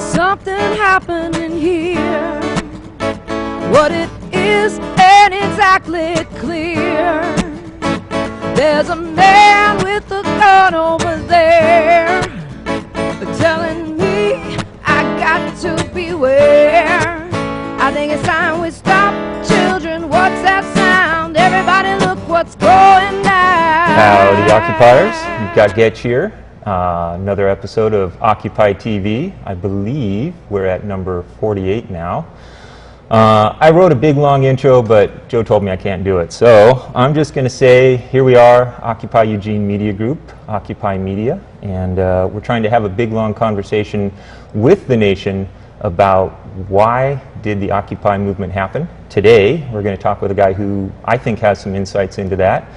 something happening here. What it is ain't exactly clear. There's a man with a gun over there telling me I got to beware. I think it's time we stop. Children, what's that sound? Everybody look what's going down. Howdy, occupiers. You've got Getch here. Another episode of Occupy TV. I believe we're at number 48 now. I wrote a big long intro, but Joe told me I can't do it. So I'm just going to say, here we are, Occupy Eugene Media Group, Occupy Media, and we're trying to have a big long conversation with the nation about why did the Occupy movement happen. Today, we're going to talk with a guy who I think has some insights into that.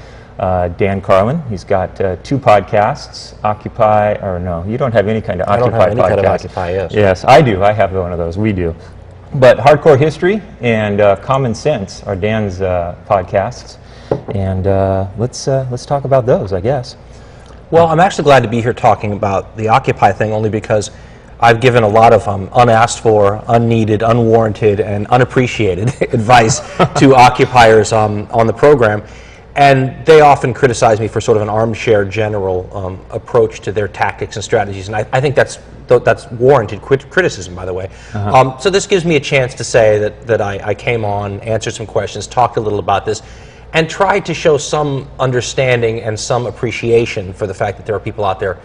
Dan Carlin. He's got two podcasts, Occupy, or no, you don't have any kind of Occupy podcast. I don't have any kind of Occupy, yes. Yes, I do. I have one of those. We do. But Hardcore History and Common Sense are Dan's podcasts, and let's talk about those, I guess. Well, I'm actually glad to be here talking about the Occupy thing, only because I've given a lot of unasked for, unneeded, unwarranted, and unappreciated advice to occupiers on the program. And they often criticize me for sort of an armchair general approach to their tactics and strategies, and I think that's warranted criticism, by the way. So this gives me a chance to say that I came on, answered some questions, talked a little about this, and tried to show some understanding and some appreciation for the fact that there are people out there,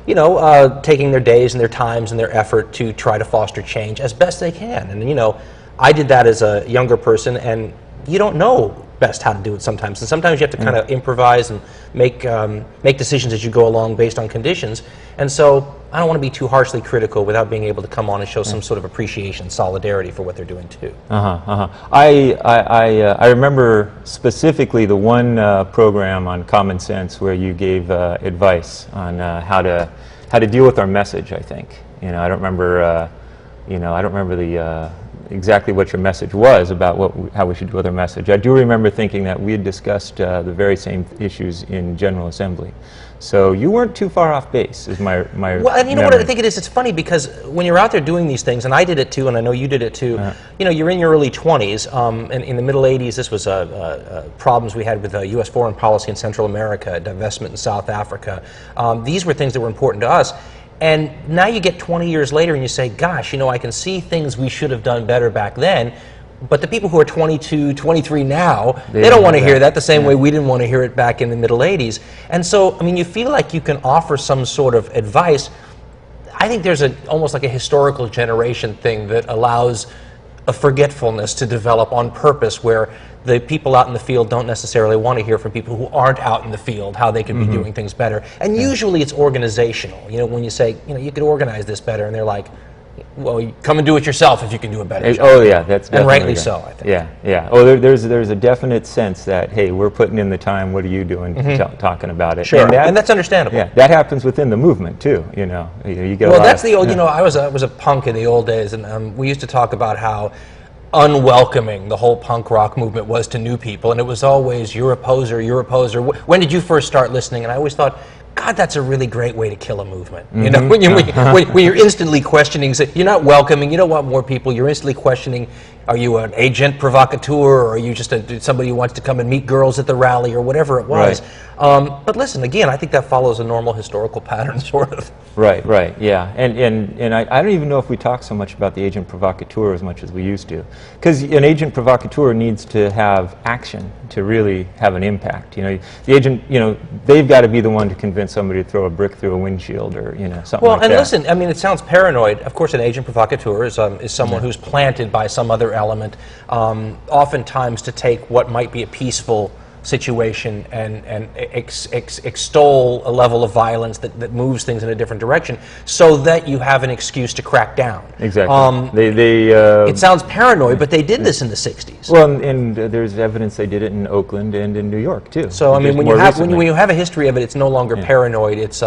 you know, taking their days and their times and their effort to try to foster change as best they can. And, you know, I did that as a younger person, and you don't know best how to do it sometimes, and sometimes you have to kind of improvise and make decisions as you go along based on conditions. And so I don't want to be too harshly critical without being able to come on and show some sort of appreciation, solidarity for what they're doing too. I remember specifically the one program on Common Sense where you gave advice on how to deal with our message. I think, you know, I don't remember the exactly what your message was about how we should do with our message. I do remember thinking that we had discussed the very same issues in General Assembly. So you weren't too far off base, is my well, and you know what I think it is? It's funny because when you're out there doing these things, and I did it too, and I know you did it too, you know, you're in your early 20s, and in the middle 80s, this was problems we had with U.S. foreign policy in Central America, divestment in South Africa. These were things that were important to us. And now you get 20 years later and you say, gosh, you know, I can see things we should have done better back then, but the people who are 22, 23 now, they don't want to hear that the same way we didn't want to hear it back in the middle 80s. And so, I mean, you feel like you can offer some sort of advice. I think there's almost like a historical generation thing that allows a forgetfulness to develop on purpose, where the people out in the field don't necessarily want to hear from people who aren't out in the field how they can be doing things better. And usually it's organizational. You know, when you say, you know, you could organize this better, and they're like, well, you come and do it yourself if you can do a better job. Oh yeah, that's definitely and rightly right. So, I think. Yeah, yeah. Oh, there's a definite sense that, hey, we're putting in the time. What are you doing? Talking about it. Sure, and that's understandable. Yeah, that happens within the movement too. You know, you get. Well, that's the old. You know, I was a punk in the old days, and we used to talk about how unwelcoming the whole punk rock movement was to new people, and it was always, you're a poser, you're a poser. When did you first start listening? And I always thought, God, that's a really great way to kill a movement. You know, when you're instantly questioning, you're not welcoming, you don't want more people, you're instantly questioning, are you an agent provocateur, or are you just somebody who wants to come and meet girls at the rally, or whatever it was. Right. But listen, again, I think that follows a normal historical pattern, sort of. Right, yeah. And I don't even know if we talk so much about the agent provocateur as much as we used to. Because an agent provocateur needs to have action to really have an impact. You know, the agent, you know, they've got to be the one to convince somebody to throw a brick through a windshield, or, you know, something like that. Well, and listen, I mean, it sounds paranoid. Of course, an agent provocateur is someone who's planted by some other element, oftentimes to take what might be a peaceful situation and extol a level of violence that moves things in a different direction, so that you have an excuse to crack down. Exactly. It sounds paranoid, but they did this in the 60s. Well, and there's evidence they did it in Oakland and in New York too. So I mean, when you have a history of it, it's no longer paranoid. It's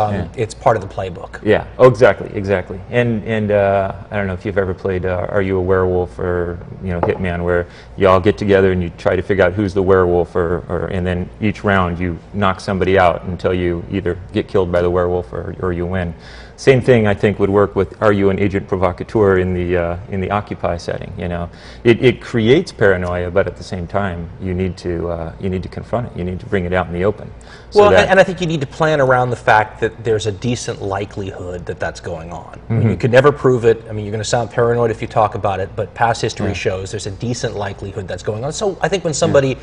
part of the playbook. Yeah. Oh, exactly. And I don't know if you've ever played Are You a Werewolf, or, you know, Hitman, where you all get together and you try to figure out who's the werewolf, and then each round you knock somebody out until you either get killed by the werewolf or you win. Same thing, I think, would work with "Are you an agent provocateur" in the Occupy setting. You know, it creates paranoia, but at the same time, you need to confront it. You need to bring it out in the open. Well, and I think you need to plan around the fact that there's a decent likelihood that that's going on. I mean, you could never prove it. I mean, you're going to sound paranoid if you talk about it, but past history shows there's a decent likelihood that's going on. So I think when somebody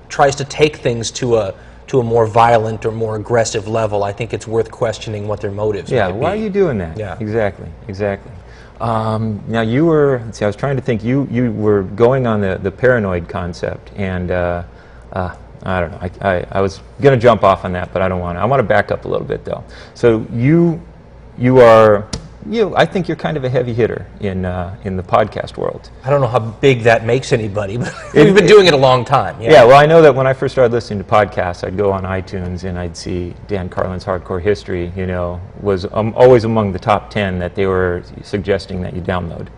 tries to take things to a more violent or more aggressive level, I think it's worth questioning what their motives might be. Why are you doing that? Yeah. Exactly. Now you were, let's see, I was trying to think, you were going on the paranoid concept, and I don't know, I was going to jump off on that, but I don't want to. I want to back up a little bit, though. So I think you're kind of a heavy hitter in the podcast world. I don't know how big that makes anybody, but we've been doing it a long time. Yeah, well, I know that when I first started listening to podcasts, I'd go on iTunes and I'd see Dan Carlin's Hardcore History, you know, was always among the top 10 that they were suggesting that you download.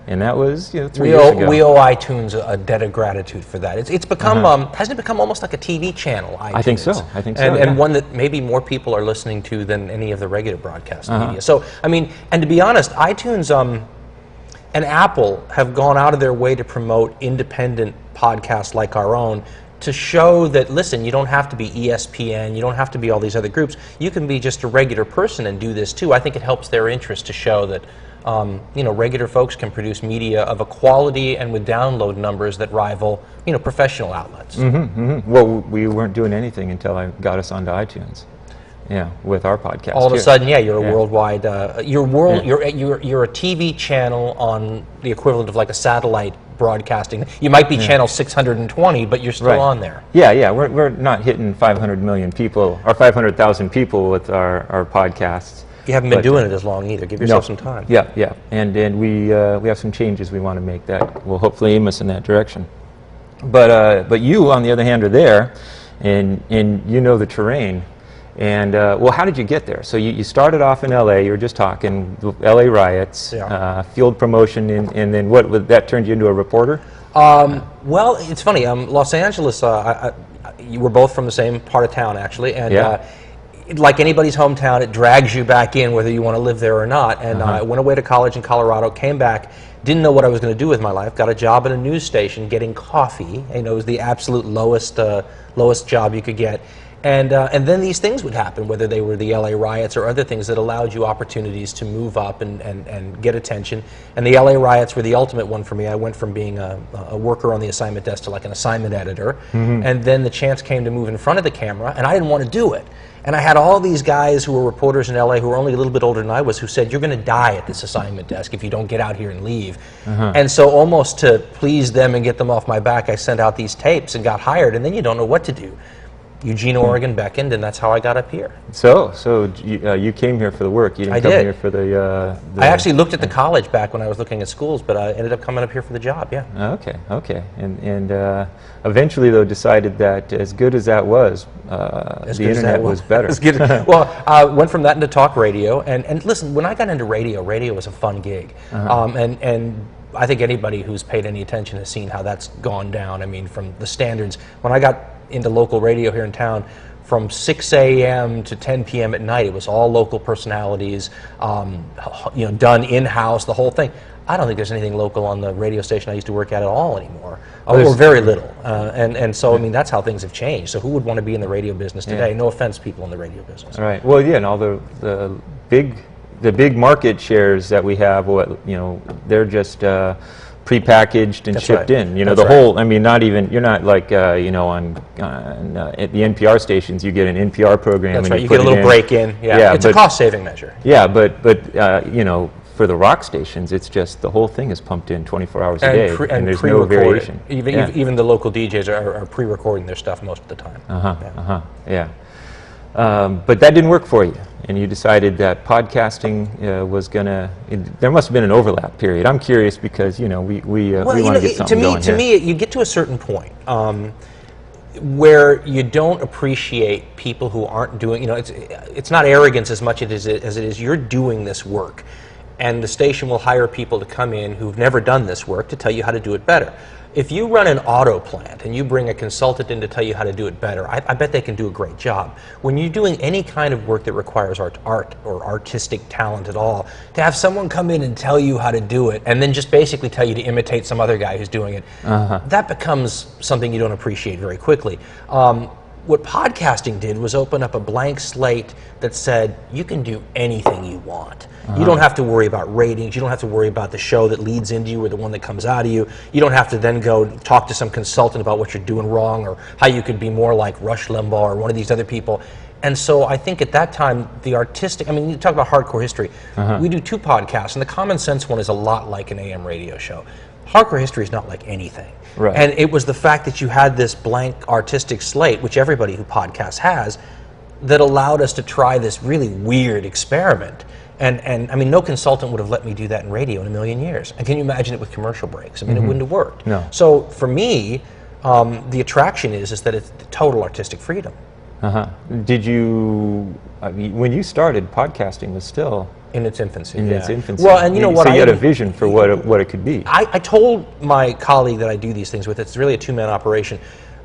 And that was 3 years ago. We owe iTunes a debt of gratitude for that. It's become, hasn't it become almost like a TV channel, iTunes? I think so. And one that maybe more people are listening to than any of the regular broadcast media. So, I mean, and to be honest, iTunes and Apple have gone out of their way to promote independent podcasts like our own to show that, listen, you don't have to be ESPN, you don't have to be all these other groups. You can be just a regular person and do this too. I think it helps their interest to show that regular folks can produce media of a quality and with download numbers that rival, professional outlets. Well, we weren't doing anything until I got us onto iTunes. Yeah, with our podcast. All of a sudden, you're a worldwide. You're a TV channel on the equivalent of like a satellite broadcasting. You might be channel 620, but you're still on there. Yeah. We're not hitting 500 million people or 500,000 people with our podcasts. You haven't been doing it as long either. Give yourself some time. Yeah. And we have some changes we want to make that will hopefully aim us in that direction. But you, on the other hand, are there, and you know the terrain. And how did you get there? So you started off in L.A. You were just talking the L.A. riots, field promotion, and then what? That turned you into a reporter? Well, it's funny. Los Angeles. We're both from the same part of town, actually, and. Like anybody's hometown, it drags you back in whether you want to live there or not. And I went away to college in Colorado, came back, didn't know what I was going to do with my life, got a job at a news station getting coffee. It was the absolute lowest job you could get. And then these things would happen, whether they were the LA riots or other things that allowed you opportunities to move up and get attention. And the LA riots were the ultimate one for me. I went from being a worker on the assignment desk to like an assignment editor. And then the chance came to move in front of the camera, and I didn't want to do it. And I had all these guys who were reporters in LA who were only a little bit older than I was who said, you're going to die at this assignment desk if you don't get out here and leave. And so almost to please them and get them off my back, I sent out these tapes and got hired, and then you don't know what to do. Eugene, Oregon beckoned, and that's how I got up here. So you came here for the work. You didn't come here for the I actually looked at the college back when I was looking at schools, but I ended up coming up here for the job, Okay. And eventually, though, decided that as good as that was, the internet was better. Well, I went from that into talk radio, and listen, when I got into radio was a fun gig. And I think anybody who's paid any attention has seen how that's gone down. I mean, from the standards. When I got into local radio here in town, from 6 a.m. to 10 p.m. at night, it was all local personalities, done in-house, the whole thing. I don't think there's anything local on the radio station I used to work at all anymore, or very little. And so, I mean, that's how things have changed. So who would want to be in the radio business today? No offense, people in the radio business. Right. Well, and all the big market shares that we have, they're just prepackaged and shipped in. The whole. I mean, not even. You're not like at the NPR stations. You get an NPR program. That's and right. You get a little break in. Yeah. It's a cost-saving measure. Yeah, but for the rock stations, it's just the whole thing is pumped in 24 hours a day, and there's no variation. Even the local DJs are pre-recording their stuff most of the time. But that didn't work for you, and you decided that podcasting was gonna. There must have been an overlap period. I'm curious because we want to get something going To me, you get to a certain point where you don't appreciate people who aren't doing. It's not arrogance as much as it is you're doing this work. and the station will hire people to come in who've never done this work to tell you how to do it better. If you run an auto plant and you bring a consultant in to tell you how to do it better, I bet they can do a great job. When you're doing any kind of work that requires art or artistic talent at all, to have someone come in and tell you how to do it and then just basically tell you to imitate some other guy who's doing it, that becomes something you don't appreciate very quickly. What podcasting did was open up a blank slate that said you can do anything you want. You don't have to worry about ratings. You don't have to worry about the show that leads into you or the one that comes out of you. You don't have to then go talk to some consultant about what you're doing wrong or how you could be more like Rush Limbaugh or one of these other people. And so I think at that time, the artistic, I mean, you talk about hardcore history. We do 2 podcasts, and the Common Sense one is a lot like an AM radio show. Hardcore history is not like anything. Right. And it was the fact that you had this blank artistic slate, which everybody who podcasts has, that allowed us to try this really weird experiment. And I mean, no consultant would have let me do that in radio in a million years. And can you imagine it with commercial breaks? I mean, it wouldn't have worked. No. So for me, the attraction is that it's the total artistic freedom. Did you, I mean, when you started, podcasting was still in its infancy. in its infancy. Well, and you know what? So you had a vision for what it could be. I told my colleague that I do these things with, it's really a 2-man operation,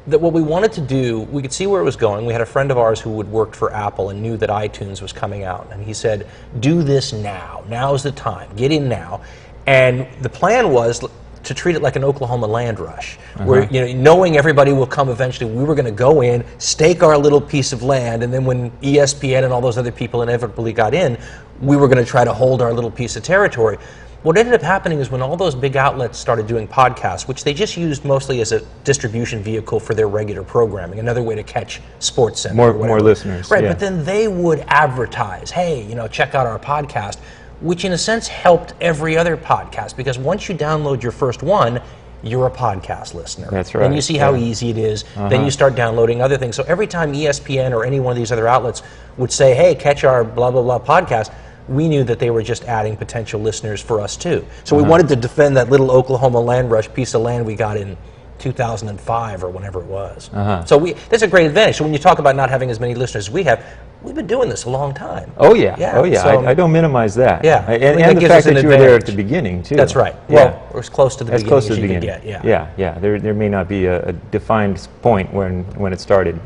that what we wanted to do, we could see where it was going. We had a friend of ours who had worked for Apple and knew that iTunes was coming out. And he said, do this now. Now's the time. Get in now. And the plan was to treat it like an Oklahoma land rush, where, you know, knowing everybody will come eventually, we were going to go in, stake our little piece of land, and then when ESPN and all those other people inevitably got in, we were going to try to hold our little piece of territory. What ended up happening is when all those big outlets started doing podcasts, which they just used mostly as a distribution vehicle for their regular programming, another way to catch Sports Center. More listeners. Right, yeah. but then they would advertise, hey, you know, check out our podcast, which in a sense helped every other podcast, because once you download your first one, you're a podcast listener. That's right. And you see how easy it is. Then you start downloading other things. So every time ESPN or any one of these other outlets would say, hey, catch our blah, blah, blah podcast, we knew that they were just adding potential listeners for us too. So we wanted to defend that little Oklahoma land rush piece of land we got in 2005 or whenever it was. So that's a great advantage. So when you talk about not having as many listeners as we have, we've been doing this a long time. Oh yeah, so, I don't minimize that. Yeah, and the fact that you were there at the beginning too. That's right. Yeah. Well, we're as close to the beginning close to as the you can beginning. get. Yeah. There may not be a defined point when it started,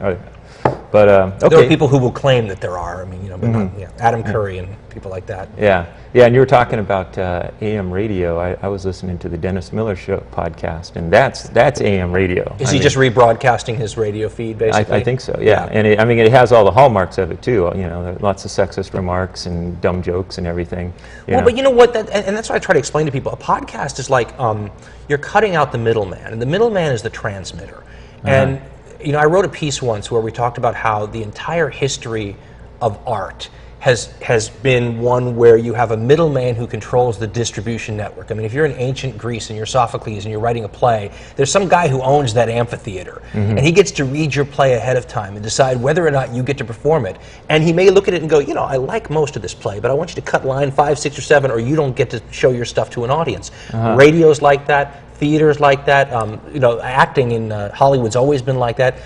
but okay. There are people who will claim that there are. I mean, you know, but not, Adam Curry and people like that. Yeah. And you were talking about AM radio. I was listening to the Dennis Miller Show podcast, and that's AM radio. Is he just rebroadcasting his radio feed, basically? I think so. Yeah. And it has all the hallmarks of it too. You know, lots of sexist remarks and dumb jokes and everything. But you know what? And that's what I try to explain to people. A podcast is like you're cutting out the middleman, and the middleman is the transmitter. And you know, I wrote a piece once where we talked about how the entire history of art has been one where you have a middleman who controls the distribution network. I mean, if you're in ancient Greece and you're Sophocles and you're writing a play, there's some guy who owns that amphitheater, and he gets to read your play ahead of time and decide whether or not you get to perform it. And he may look at it and go, you know, I like most of this play, but I want you to cut line 5, 6, or 7, or you don't get to show your stuff to an audience. Radio's like that. Theater's like that. You know, acting in Hollywood's always been like that.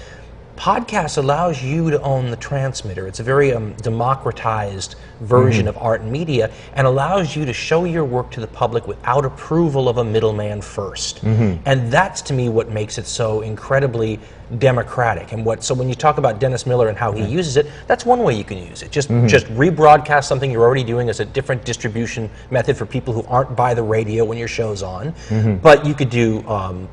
Podcast allows you to own the transmitter. It's a very democratized version of art and media, and allows you to show your work to the public without approval of a middleman first. And that's, to me, what makes it so incredibly democratic. And so when you talk about Dennis Miller and how he uses it, that's one way you can use it. Just rebroadcast something you're already doing as a different distribution method for people who aren't by the radio when your show's on. But you could do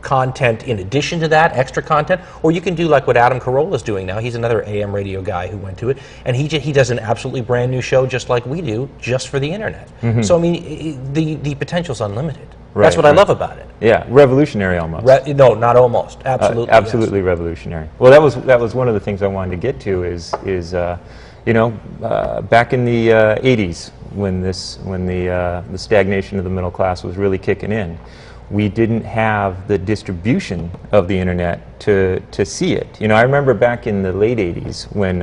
content in addition to that, extra content, or you can do like what Adam Carolla's doing now. He's another AM radio guy who went to it, and he does an absolutely brand new show just like we do, just for the internet. So I mean, the potential's unlimited. That's what I love about it. Yeah, revolutionary almost. No, not almost. Absolutely. Absolutely revolutionary. Well, that was one of the things I wanted to get to is you know, back in the 80s when the stagnation of the middle class was really kicking in, we didn't have the distribution of the internet to see it. You know, I remember back in the late 80s when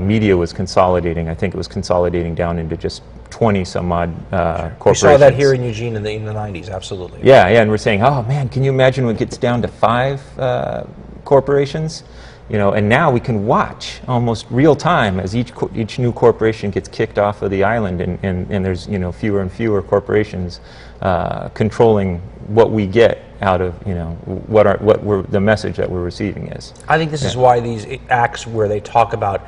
media was consolidating. I think it was consolidating down into just 20 some odd corporations. We saw that here in Eugene in the 90s, absolutely. Yeah, and we're saying, oh man, can you imagine when it gets down to 5 corporations? and now we can watch almost real time as each new corporation gets kicked off of the island, and there's fewer and fewer corporations controlling what we get out of the message that we're receiving is. I think this is why these acts where they talk about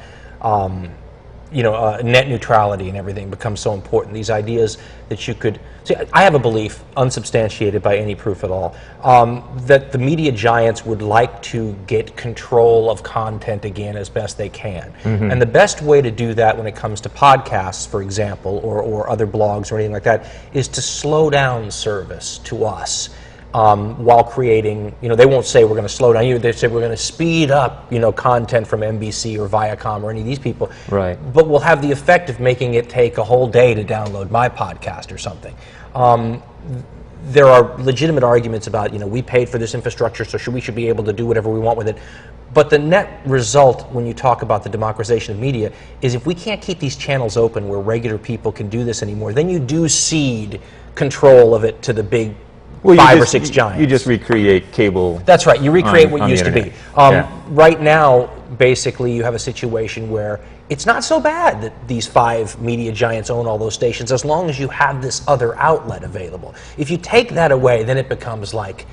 net neutrality and everything becomes so important. These ideas that you could see. I have a belief, unsubstantiated by any proof at all, that the media giants would like to get control of content again as best they can. And the best way to do that when it comes to podcasts, for example, or other blogs or anything like that, is to slow down service to us. While creating, they won't say we're going to slow down you. They say we're going to speed up, content from NBC or Viacom or any of these people. Right. But we'll have the effect of making it take a whole day to download my podcast or something. There are legitimate arguments about, we paid for this infrastructure, so we should be able to do whatever we want with it. But the net result, when you talk about the democratization of media, is if we can't keep these channels open where regular people can do this anymore, then you do cede control of it to the big 5 or 6 giants. You just recreate cable. That's right. You recreate what used to be. Yeah. Right now, basically, you have a situation where it's not so bad that these 5 media giants own all those stations, as long as you have this other outlet available. If you take that away, then it becomes like,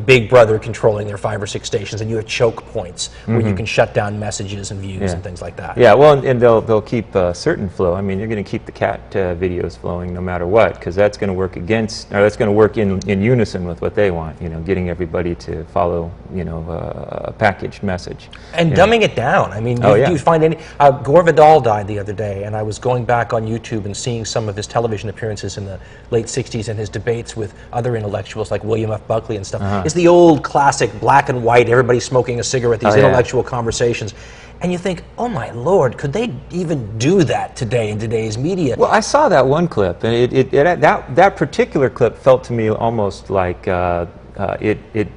Big Brother controlling their 5 or 6 stations, and you have choke points where you can shut down messages and views and things like that. Yeah, well, and they'll keep a certain flow. I mean, you're going to keep the cat videos flowing no matter what, because that's going to work that's going to work in unison with what they want. Getting everybody to follow, a packaged message. And dumbing it down. I mean, do you find any? Gore Vidal died the other day, and I was going back on YouTube and seeing some of his television appearances in the late '60s and his debates with other intellectuals like William F. Buckley and stuff. It's the old classic black and white, everybody smoking a cigarette, these intellectual conversations. And you think, oh my Lord, could they even do that today in today's media? Well, I saw that one clip, and that particular clip felt to me almost like it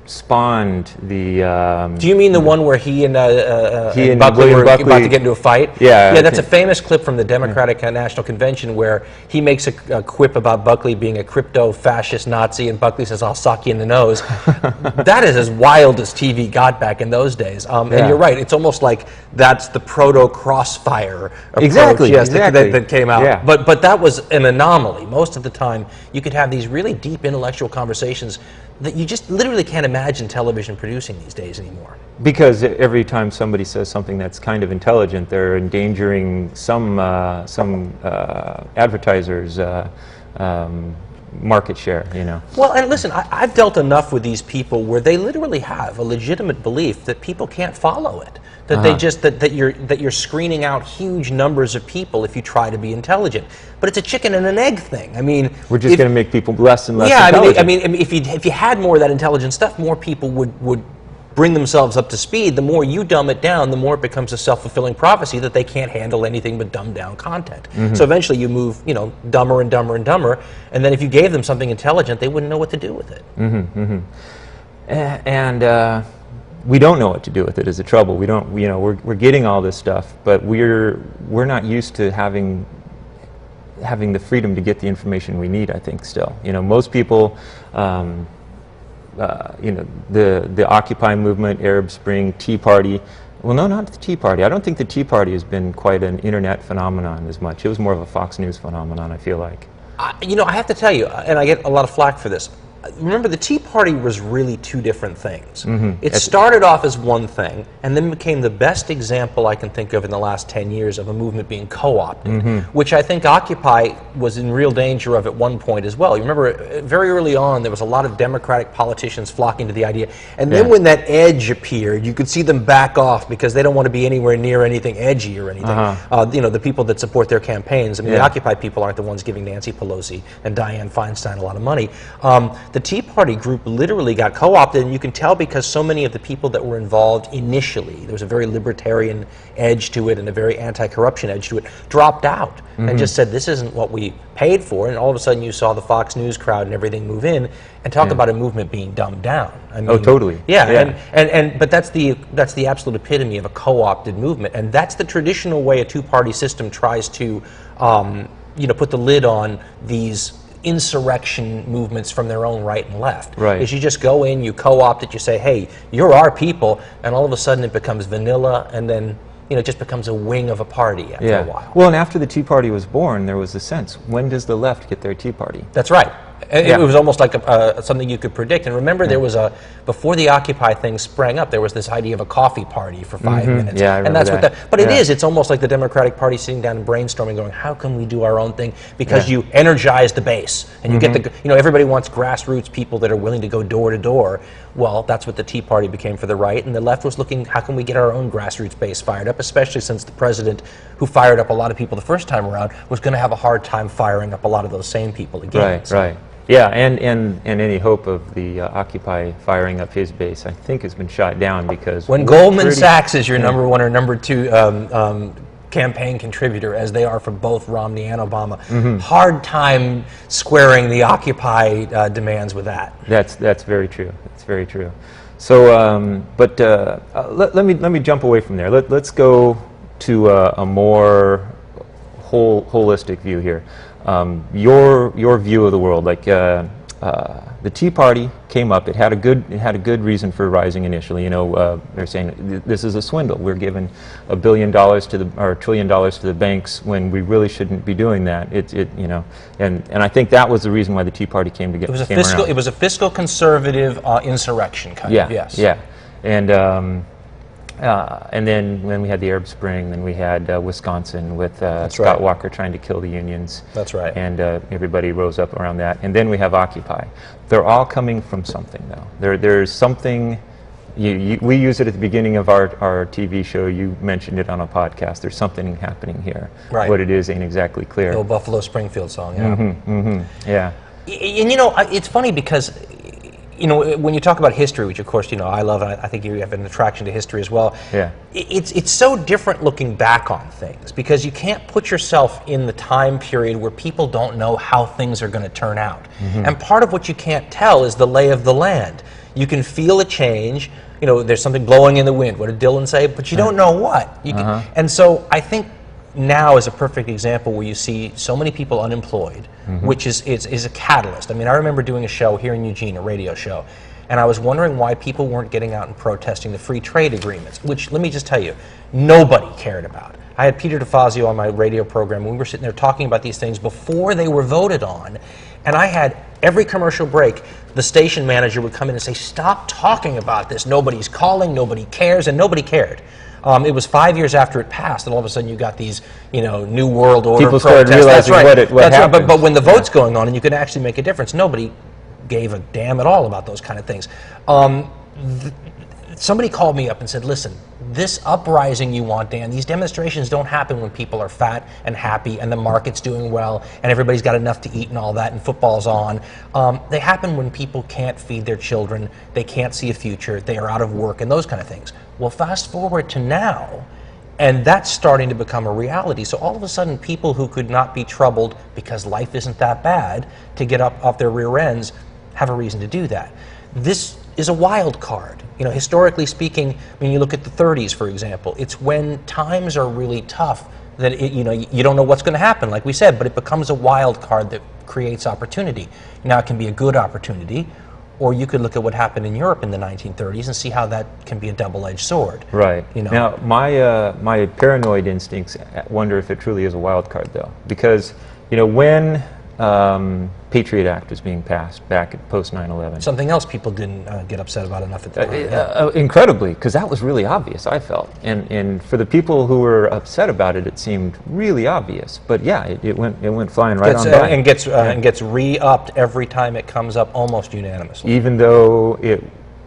spawned the... Do you mean the one where he and Buckley were about to get into a fight? Yeah. Yeah, that's a famous clip from the Democratic National Convention where he makes a quip about Buckley being a crypto-fascist Nazi, and Buckley says, I'll sock you in the nose. That is as wild as TV got back in those days. And you're right, it's almost like that's the proto-crossfire approach exactly. That came out. Yeah. But that was an anomaly. Most of the time, you could have these really deep intellectual conversations that you just literally can't imagine television producing these days anymore. Because every time somebody says something that's kind of intelligent, they're endangering some advertisers' market share, Well, and listen, I've dealt enough with these people where they literally have a legitimate belief that people can't follow it. That they just that you're screening out huge numbers of people if you try to be intelligent. But it's a chicken and an egg thing. I mean, we're just going to make people less and less intelligent. I mean, if you had more of that intelligent stuff, more people would bring themselves up to speed. The more you dumb it down, the more it becomes a self-fulfilling prophecy that they can't handle anything but dumbed down content. So eventually you move, dumber and dumber and dumber, and then if you gave them something intelligent, they wouldn't know what to do with it. And we don't know what to do with it is the trouble. We don't, we're getting all this stuff, but we're not used to having the freedom to get the information we need, I think, still. Most people, the Occupy movement, Arab Spring, Tea Party. Well, no, not the Tea Party. I don't think the Tea Party has been quite an internet phenomenon as much. It was more of a Fox News phenomenon, I feel like. I have to tell you, and I get a lot of flack for this, remember, the Tea Party was really 2 different things. It started off as one thing, and then became the best example I can think of in the last 10 years of a movement being co-opted, which I think Occupy was in real danger of at one point as well. You remember, very early on, there was a lot of Democratic politicians flocking to the idea, and then when that edge appeared, you could see them back off because they don't want to be anywhere near anything edgy or anything. The people that support their campaigns. I mean, the Occupy people aren't the ones giving Nancy Pelosi and Dianne Feinstein a lot of money. The Tea Party group literally got co-opted, and you can tell because so many of the people that were involved initially, there was a very libertarian edge to it and a very anti-corruption edge to it, dropped out and just said, this isn't what we paid for, and all of a sudden you saw the Fox News crowd and everything move in, and talk about a movement being dumbed down. I mean, totally. But that's the absolute epitome of a co-opted movement, and that's the traditional way a 2-party system tries to put the lid on these insurrection movements from their own right and left. Right. Is you just go in, you co-opt it, you say, hey, you're our people, and all of a sudden it becomes vanilla, and then it just becomes a wing of a party after a while. Well, and after the Tea Party was born, there was a sense, when does the left get their Tea Party? That's right. It was almost like something you could predict. And remember, there was before the Occupy thing sprang up, there was this idea of a coffee party for 5 minutes. Yeah, I remember that. But it's almost like the Democratic Party sitting down and brainstorming, going, how can we do our own thing? Because you energize the base, and you get everybody wants grassroots people that are willing to go door to door. Well, that's what the Tea Party became for the right, and the left was looking, how can we get our own grassroots base fired up, especially since the president, who fired up a lot of people the first time around, was going to have a hard time firing up a lot of those same people again. Right. Yeah, and any hope of the Occupy firing up his base, I think, has been shot down because when Goldman Sachs is your number one or number two campaign contributor, as they are for both Romney and Obama, hard time squaring the Occupy demands with that. That's very true. That's very true. So, let me jump away from there. Let's go to a more holistic view here. Your view of the world, like the Tea Party came up. It had a good reason for rising initially. They're saying this is a swindle. We're giving $1 billion to or $1 trillion to the banks when we really shouldn't be doing that. And I think that was the reason why the Tea Party came to get. It was a fiscal conservative insurrection kind of. Yes. Yeah. And then when we had the Arab Spring, then we had Wisconsin with Scott Walker trying to kill the unions. That's right. And everybody rose up around that. And then we have Occupy. They're all coming from something, though. There's something. We use it at the beginning of our TV show. You mentioned it on a podcast. There's something happening here. Right. What it is ain't exactly clear. The old Buffalo Springfield song. Yeah. Yeah. And it's funny because. When you talk about history, which of course I love, and I think you have an attraction to history as well. Yeah. It's so different looking back on things because you can't put yourself in the time period where people don't know how things are going to turn out. And part of what you can't tell is the lay of the land. You can feel a change. There's something blowing in the wind. What did Dylan say? But you don't know what. And so I think now is a perfect example where you see so many people unemployed, which is a catalyst. I mean, I remember doing a show here in Eugene, a radio show, and I was wondering why people weren't getting out and protesting the free trade agreements, which, let me just tell you, nobody cared about. I had Peter DeFazio on my radio program, and we were sitting there talking about these things before they were voted on, and I had every commercial break, the station manager would come in and say, stop talking about this. Nobody's calling, nobody cares, and nobody cared. It was 5 years after it passed, and all of a sudden you got these, New World Order people protests. started realizing what happened. But when the vote's going on and you can actually make a difference, nobody gave a damn at all about those kind of things. Somebody called me up and said, listen, this uprising you want, Dan, these demonstrations don't happen when people are fat and happy and the market's doing well and everybody's got enough to eat and all that and football's on. They happen when people can't feed their children, they can't see a future, they are out of work and those kind of things. Well, fast forward to now, and that's starting to become a reality. So all of a sudden, people who could not be troubled because life isn't that bad to get up off their rear ends have a reason to do that. This is a wild card. Historically speaking, when you look at the 30s, for example, it's when times are really tough that you don't know what's going to happen, like we said, but it becomes a wild card that creates opportunity. Now, it can be a good opportunity, or you could look at what happened in Europe in the 1930s and see how that can be a double-edged sword. Right. Now, my paranoid instincts wonder if it truly is a wild card, though, because when Patriot Act was being passed back at post 9/11. Something else people didn't get upset about enough at the time. Incredibly, because that was really obvious, I felt. And for the people who were upset about it, it seemed really obvious. But yeah, it went flying right on by. And gets re-upped every time it comes up almost unanimously. Even though it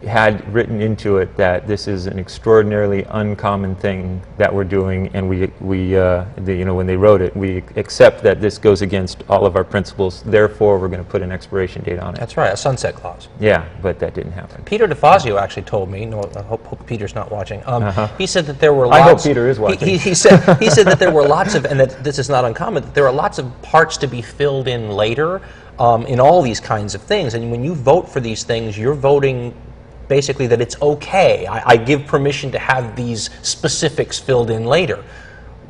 had written into it that this is an extraordinarily uncommon thing that we're doing, and when they wrote it, we accept that this goes against all of our principles, therefore we're going to put an expiration date on it. That's right, a sunset clause. Yeah, but that didn't happen. Peter DeFazio actually told me, I hope Peter's not watching, he said that there were lots... I hope Peter is watching. He said that there were lots of, and that this is not uncommon, that there are lots of parts to be filled in later in all these kinds of things, and when you vote for these things, you're voting basically that it's okay. I give permission to have these specifics filled in later.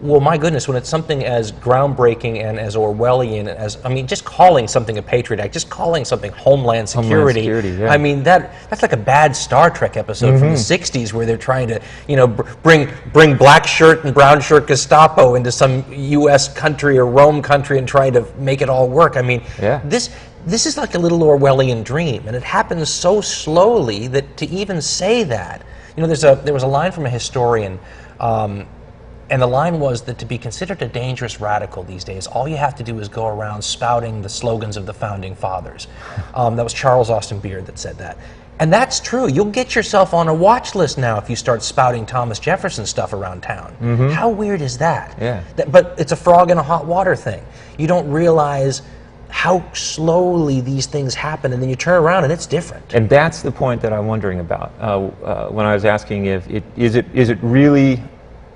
Well, my goodness, when it's something as groundbreaking and as Orwellian as, I mean, just calling something a Patriot Act, just calling something Homeland Security, yeah. I mean, that's like a bad Star Trek episode from the 60s where they're trying to, you know, bring black shirt and brown shirt Gestapo into some U.S. country or Rome country and trying to make it all work. I mean, this is like a little Orwellian dream, and it happens so slowly that to even say that, you know, there was a line from a historian, and the line was that to be considered a dangerous radical these days, all you have to do is go around spouting the slogans of the Founding Fathers. That was Charles Austin Beard that said that. And that's true. You'll get yourself on a watch list now if you start spouting Thomas Jefferson stuff around town. How weird is that? Yeah. But it's a frog in a hot water thing. You don't realize how slowly these things happen, and then you turn around and it's different. And that's the point that I'm wondering about when I was asking if is it really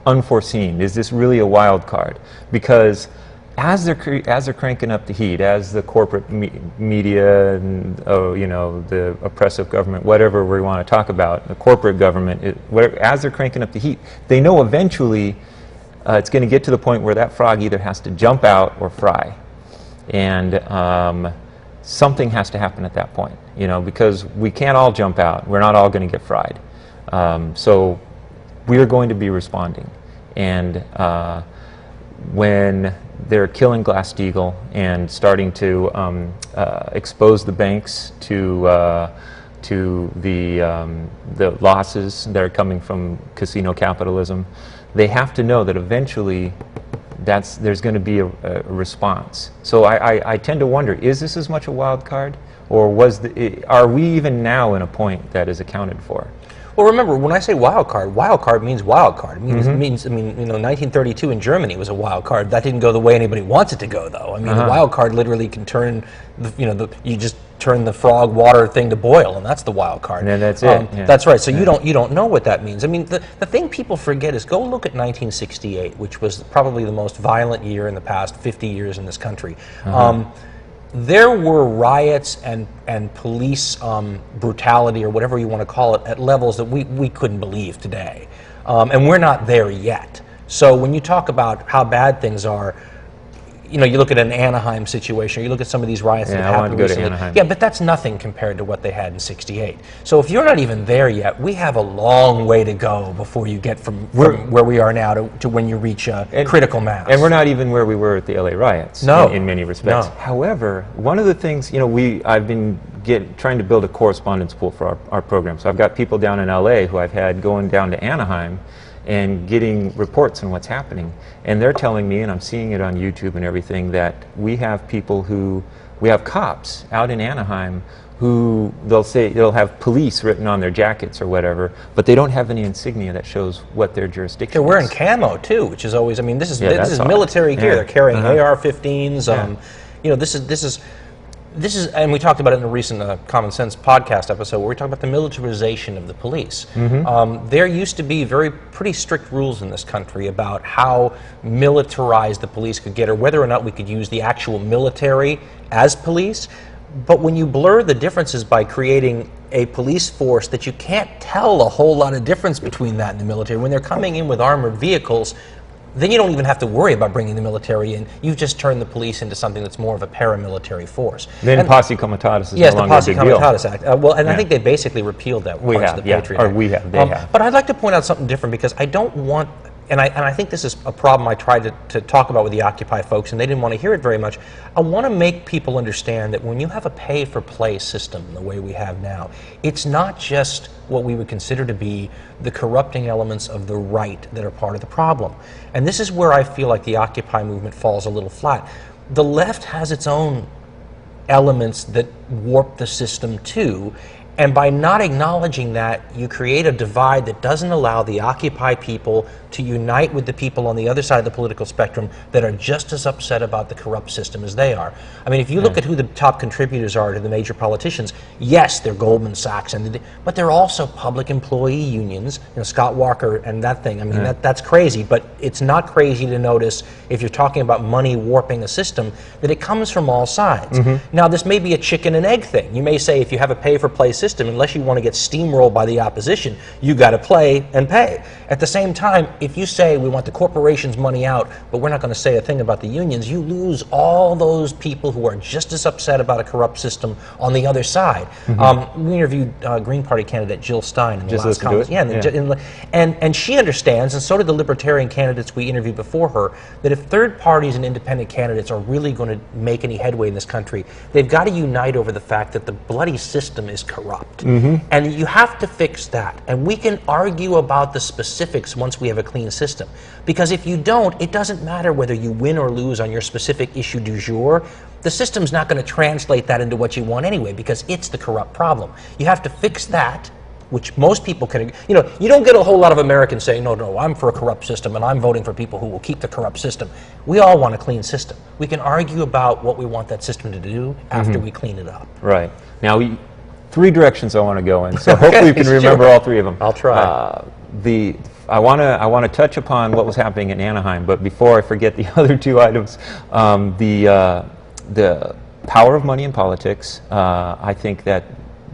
unforeseen? Is this really a wild card? Because as they're cranking up the heat, as the corporate media and you know, the oppressive government, whatever we want to talk about, the corporate government, as they're cranking up the heat, they know eventually it's going to get to the point where that frog either has to jump out or fry, and something has to happen at that point. You know, because we can't all jump out. We're not all going to get fried. So we are going to be responding. And when they're killing Glass-Steagall and starting to expose the banks to the losses that are coming from casino capitalism, they have to know that eventually there's going to be a response. So I tend to wonder, is this as much a wild card, or are we even now in a point that is accounted for? Well, remember, when I say wild card means wild card. It means, I mean, you know, 1932 in Germany was a wild card. That didn't go the way anybody wants it to go, though. I mean, a wild card literally can turn, you just turn the frog water thing to boil, and that's the wild card. And then that's it. Yeah. That's right. So you don't know what that means. I mean, the thing people forget is go look at 1968, which was probably the most violent year in the past 50 years in this country. There were riots and police brutality, or whatever you want to call it, at levels that we couldn't believe today. And we're not there yet. So when you talk about how bad things are, you know, you look at an Anaheim situation, or you look at some of these riots that happened recently. To Anaheim. Yeah, but that's nothing compared to what they had in '68. So if you're not even there yet, we have a long way to go before you get from where we are now to when you reach critical mass. And we're not even where we were at the LA riots. No. In many respects. No. However, one of the things, you know, I've been trying to build a correspondence pool for our program. So I've got people down in LA who I've had going down to Anaheim and getting reports on what's happening. And they're telling me, and I'm seeing it on YouTube and everything, that we have cops out in Anaheim who they'll have police written on their jackets or whatever, but they don't have any insignia that shows what their jurisdiction They're wearing is. camo too, which is always, I mean, this is odd. military gear. Yeah. They're carrying AR-15s. You know, this is, and we talked about it in a recent Common Sense podcast episode where we talked about the militarization of the police. There used to be pretty strict rules in this country about how militarized the police could get, or whether or not we could use the actual military as police. But when you blur the differences by creating a police force that you can't tell a whole lot of difference between that and the military, when they're coming in with armored vehicles, then you don't even have to worry about bringing the military in. You've just turned the police into something that's more of a paramilitary force. Then posse comitatus is yes, no longer a big deal. Yes, the Posse Comitatus Act. Well, and I think they basically repealed that parts of the Patriot Act. Or we have, they have. But I'd like to point out something different, because I don't want, and I think this is a problem I tried to talk about with the Occupy folks, and they didn't want to hear it very much. I want to make people understand that when you have a pay-for-play system the way we have now, it's not just what we would consider to be the corrupting elements of the right that are part of the problem. And this is where I feel like the Occupy movement falls a little flat. The left has its own elements that warp the system too, and by not acknowledging that, you create a divide that doesn't allow the Occupy people to unite with the people on the other side of the political spectrum that are just as upset about the corrupt system as they are. I mean, if you look at who the top contributors are to the major politicians, yes, they're Goldman Sachs, but they're also public employee unions, you know, Scott Walker and that thing. I mean, that's crazy, but it's not crazy to notice, if you're talking about money warping a system, that it comes from all sides. Now, this may be a chicken and egg thing. You may say, if you have a pay-for-play system, system, unless you want to get steamrolled by the opposition, you got to play and pay. At the same time, if you say we want the corporations' money out, but we're not going to say a thing about the unions, you lose all those people who are just as upset about a corrupt system on the other side. We interviewed Green Party candidate Jill Stein in the last conference. And she understands, and so did the Libertarian candidates we interviewed before her, that if third parties and independent candidates are really going to make any headway in this country, they've got to unite over the fact that the bloody system is corrupt. And you have to fix that. And we can argue about the specifics once we have a clean system. Because if you don't, it doesn't matter whether you win or lose on your specific issue du jour. The system's not going to translate that into what you want anyway, because it's the corrupt problem. You have to fix that, which most people can, you don't get a whole lot of Americans saying, no, I'm for a corrupt system and I'm voting for people who will keep the corrupt system. We all want a clean system. We can argue about what we want that system to do after we clean it up. Right. Now, three directions I want to go in, so hopefully you can remember all three of them. I'll try. I want to touch upon what was happening in Anaheim, but before I forget the other two items, the power of money in politics, I think that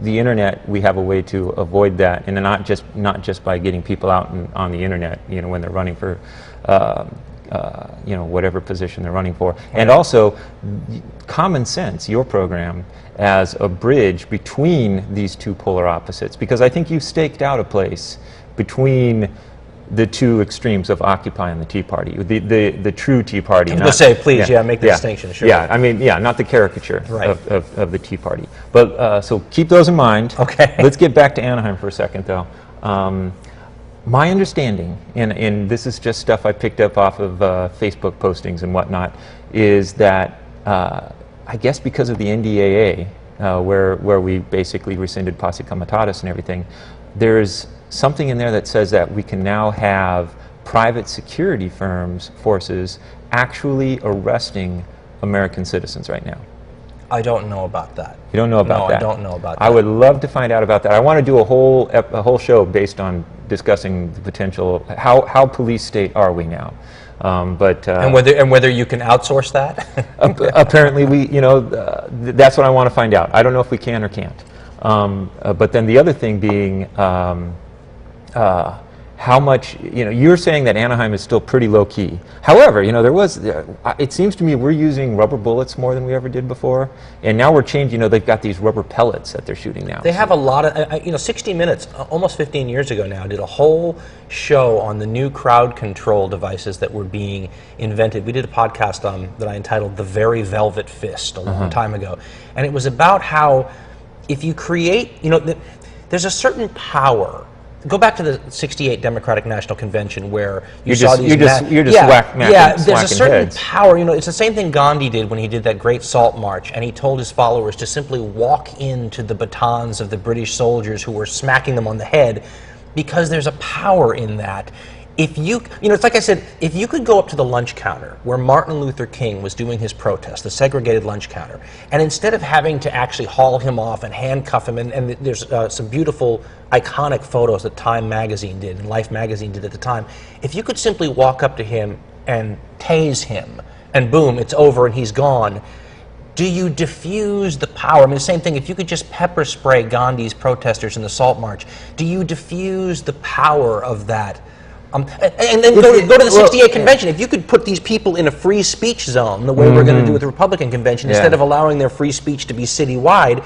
the internet, we have a way to avoid that, and not just by getting people out on the internet, when they're running for, whatever position they're running for, and also common sense, your program, as a bridge between these two polar opposites, because I think you've staked out a place between the two extremes of Occupy and the Tea Party, the true Tea Party. I was going to say, please, make the distinction, sure. Yeah, I mean, not the caricature of the Tea Party. But so keep those in mind. Okay. Let's get back to Anaheim for a second, though. My understanding, and this is just stuff I picked up off of Facebook postings and whatnot, is that I guess because of the NDAA, where we basically rescinded posse comitatus and everything, there's something in there that says that we can now have private security forces actually arresting American citizens right now. I don't know about that. You don't know about that? No, I don't know about that. I would love to find out about that. I want to do a whole show based on discussing the potential, how police state are we now. And whether you can outsource that? Apparently that's what I want to find out. I don't know if we can or can't. But then the other thing being, how much, you're saying that Anaheim is still pretty low key. However, it seems to me we're using rubber bullets more than we ever did before. And now we're changing, they've got these rubber pellets that they're shooting now. They have a lot of, 60 Minutes, almost 15 years ago now, did a whole show on the new crowd control devices that were being invented. We did a podcast that I entitled The Very Velvet Fist a long time ago. And it was about how if you create, there's a certain power. Go back to the '68 Democratic National Convention where you saw these. You're just whacking there's a certain power. It's the same thing Gandhi did when he did that Great Salt March, and he told his followers to simply walk into the batons of the British soldiers who were smacking them on the head, because there's a power in that. If it's like I said, if you could go up to the lunch counter where Martin Luther King was doing his protest, the segregated lunch counter, and instead of having to actually haul him off and handcuff him, and there's some beautiful, iconic photos that Time magazine did and Life magazine did at the time, if you could simply walk up to him and tase him, and boom, it's over and he's gone, do you diffuse the power? I mean, the same thing, if you could just pepper spray Gandhi's protesters in the Salt March, do you diffuse the power of that? And then go to the '68 convention. If you could put these people in a free speech zone, the way we're going to do with the Republican convention, instead of allowing their free speech to be citywide,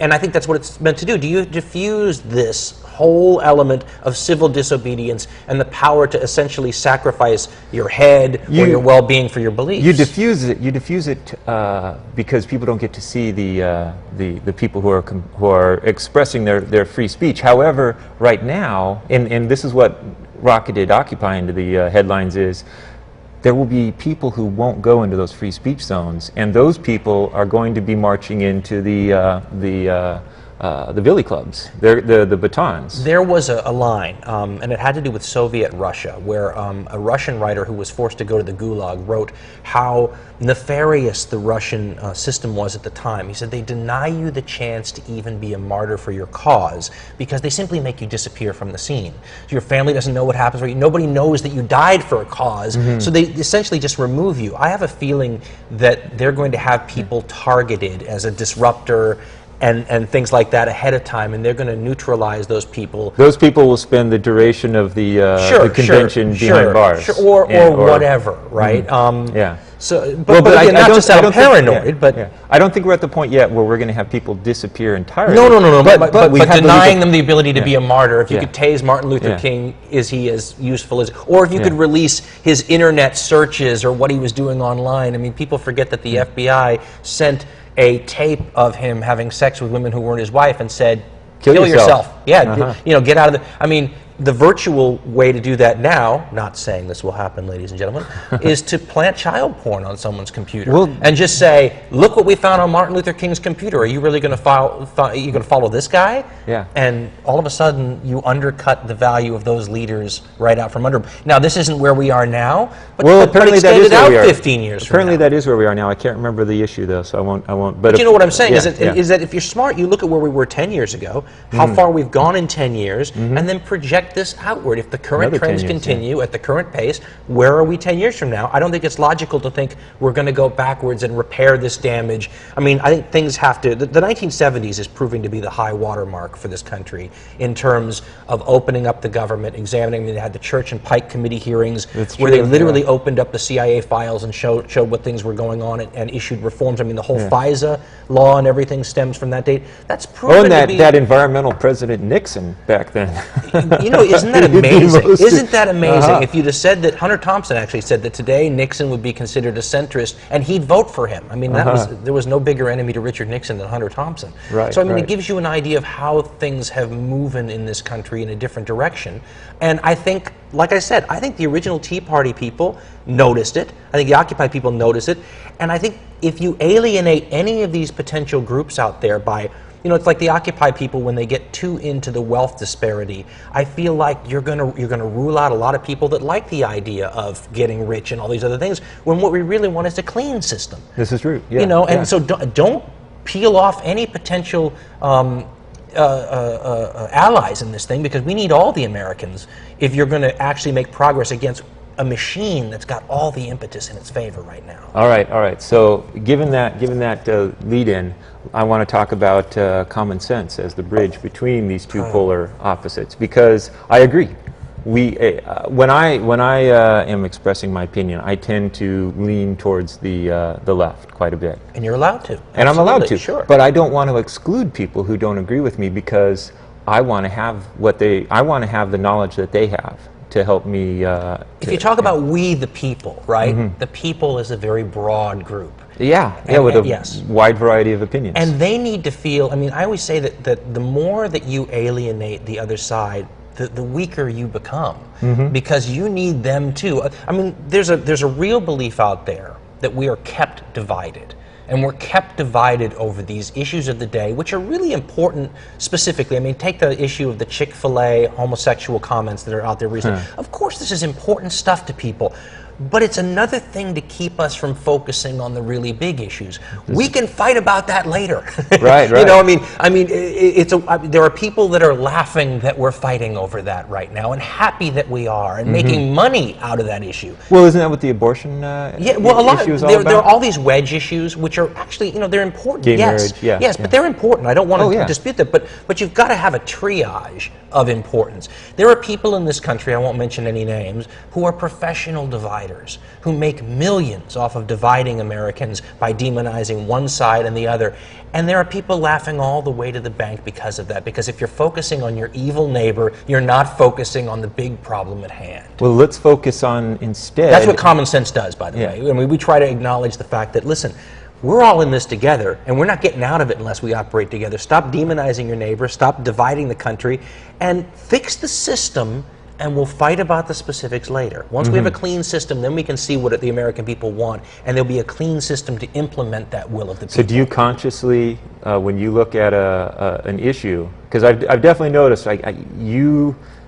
and I think that's what it's meant to do. Do you diffuse this whole element of civil disobedience and the power to essentially sacrifice your head or your well-being for your beliefs? You diffuse it because people don't get to see the people who are expressing their free speech. However, right now, and this is what rocketed Occupy into the headlines, is there will be people who won't go into those free speech zones, and those people are going to be marching into the billy clubs, the batons. There was a line, and it had to do with Soviet Russia, where a Russian writer who was forced to go to the Gulag wrote how nefarious the Russian system was at the time. He said, they deny you the chance to even be a martyr for your cause because they simply make you disappear from the scene. So your family doesn't know what happens, nobody knows that you died for a cause, so they essentially just remove you. I have a feeling that they're going to have people targeted as a disruptor, and things like that ahead of time, and they're going to neutralize those people. Those people will spend the duration of the convention behind bars. Or whatever, right? Yeah. So, but again, not to sound paranoid, but I don't think we're at the point yet where we're going to have people disappear entirely. No. But denying them the ability to be a martyr. If you could tase Martin Luther King, is he as useful as? Or if you could release his internet searches or what he was doing online. I mean, people forget that the FBI sent a tape of him having sex with women who weren't his wife and said, "Kill yourself." Yeah, get out of the. I mean, the virtual way to do that now, not saying this will happen, ladies and gentlemen, is to plant child porn on someone's computer and just say, "Look what we found on Martin Luther King's computer. Are you really going to follow this guy?" Yeah. And all of a sudden, you undercut the value of those leaders right out from under them. Now, this isn't where we are now, but apparently extend it out 15 years apparently from now. that is where we are now. I can't remember the issue though, so I won't. But you know what I'm saying is that if you're smart, you look at where we were 10 years ago, how far we've gone in 10 years, and then project this outward. If the current trends continue at the current pace, where are we 10 years from now? I don't think it's logical to think we're going to go backwards and repair this damage. I mean, I think things have to. The 1970s is proving to be the high watermark for this country in terms of opening up the government, examining. They had the Church and Pike Committee hearings where they literally opened up the CIA files and showed what things were going on and issued reforms. I mean, the whole FISA law and everything stems from that date. That's proven and that environmental President Nixon back then. You know, isn't that amazing? Isn't that amazing? If you'd have said that, Hunter Thompson actually said that today Nixon would be considered a centrist and he'd vote for him. I mean, there was no bigger enemy to Richard Nixon than Hunter Thompson. Right, so I mean, it gives you an idea of how things have moved in this country in a different direction. And I think, like I said, I think the original Tea Party people noticed it. I think the Occupy people noticed it. And I think if you alienate any of these potential groups out there by, you know, it's like the Occupy people when they get too into the wealth disparity. I feel like you're gonna rule out a lot of people that like the idea of getting rich and all these other things. When what we really want is a clean system. This is true. Yeah, you know, and so don't peel off any potential allies in this thing, because we need all the Americans if you're going to actually make progress against a machine that's got all the impetus in its favor right now. All right. So given that lead-in, I want to talk about common sense as the bridge between these two polar opposites, because I agree. When I am expressing my opinion, I tend to lean towards the left quite a bit. And you're allowed to. And I'm allowed to. Sure. But I don't want to exclude people who don't agree with me, because I want to have the knowledge that they have to help me. If you talk about we the people, right? The people is a very broad group. With a wide variety of opinions. And they need to feel, I mean, I always say that the more that you alienate the other side, the weaker you become, because you need them too. I mean, there's a real belief out there that we are kept divided. And we're kept divided over these issues of the day, which are really important specifically. I mean, take the issue of the Chick-fil-A homosexual comments that are out there recently. Of course, this is important stuff to people. But it's another thing to keep us from focusing on the really big issues. We can fight about that later. Right. You know, I mean, there are people that are laughing that we're fighting over that right now, and happy that we are, and making money out of that issue. Well, isn't that what the abortion issue is all about? There are all these wedge issues, which are actually, you know, they're important. Gay marriage, yes, but they're important. I don't want to dispute that. But you've got to have a triage of importance. There are people in this country, I won't mention any names, who are professional dividers, who make millions off of dividing Americans by demonizing one side and the other. And there are people laughing all the way to the bank because of that. Because if you're focusing on your evil neighbor, you're not focusing on the big problem at hand. Well, let's focus on instead. That's what common sense does, by the way. I mean, we try to acknowledge the fact that, listen, we're all in this together, and we're not getting out of it unless we operate together. Stop demonizing your neighbor, stop dividing the country, and fix the system, and we'll fight about the specifics later. Once we have a clean system, then we can see what the American people want, and there'll be a clean system to implement that will of the people. So do you consciously, when you look at an issue, because I've definitely noticed,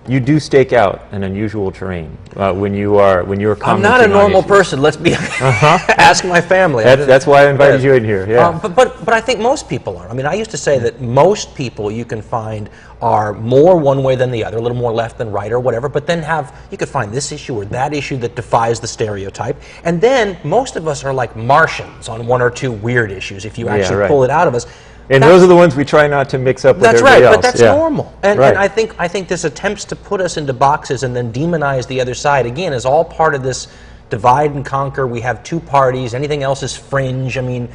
you do stake out an unusual terrain when you're commenting. I'm not a normal person. Let's be. Ask my family. That's why I invited you in here. Yeah. But I think most people are. I mean, I used to say that most people you can find are more one way than the other, a little more left than right or whatever. But then you could find this issue or that issue that defies the stereotype. And then most of us are like Martians on one or two weird issues if you actually pull it out of us. And those are the ones we try not to mix up with That's everybody right, else. but that's Yeah. normal. And, Right. and I think this attempts to put us into boxes and then demonize the other side, again, is all part of this divide and conquer. We have two parties. Anything else is fringe. I mean,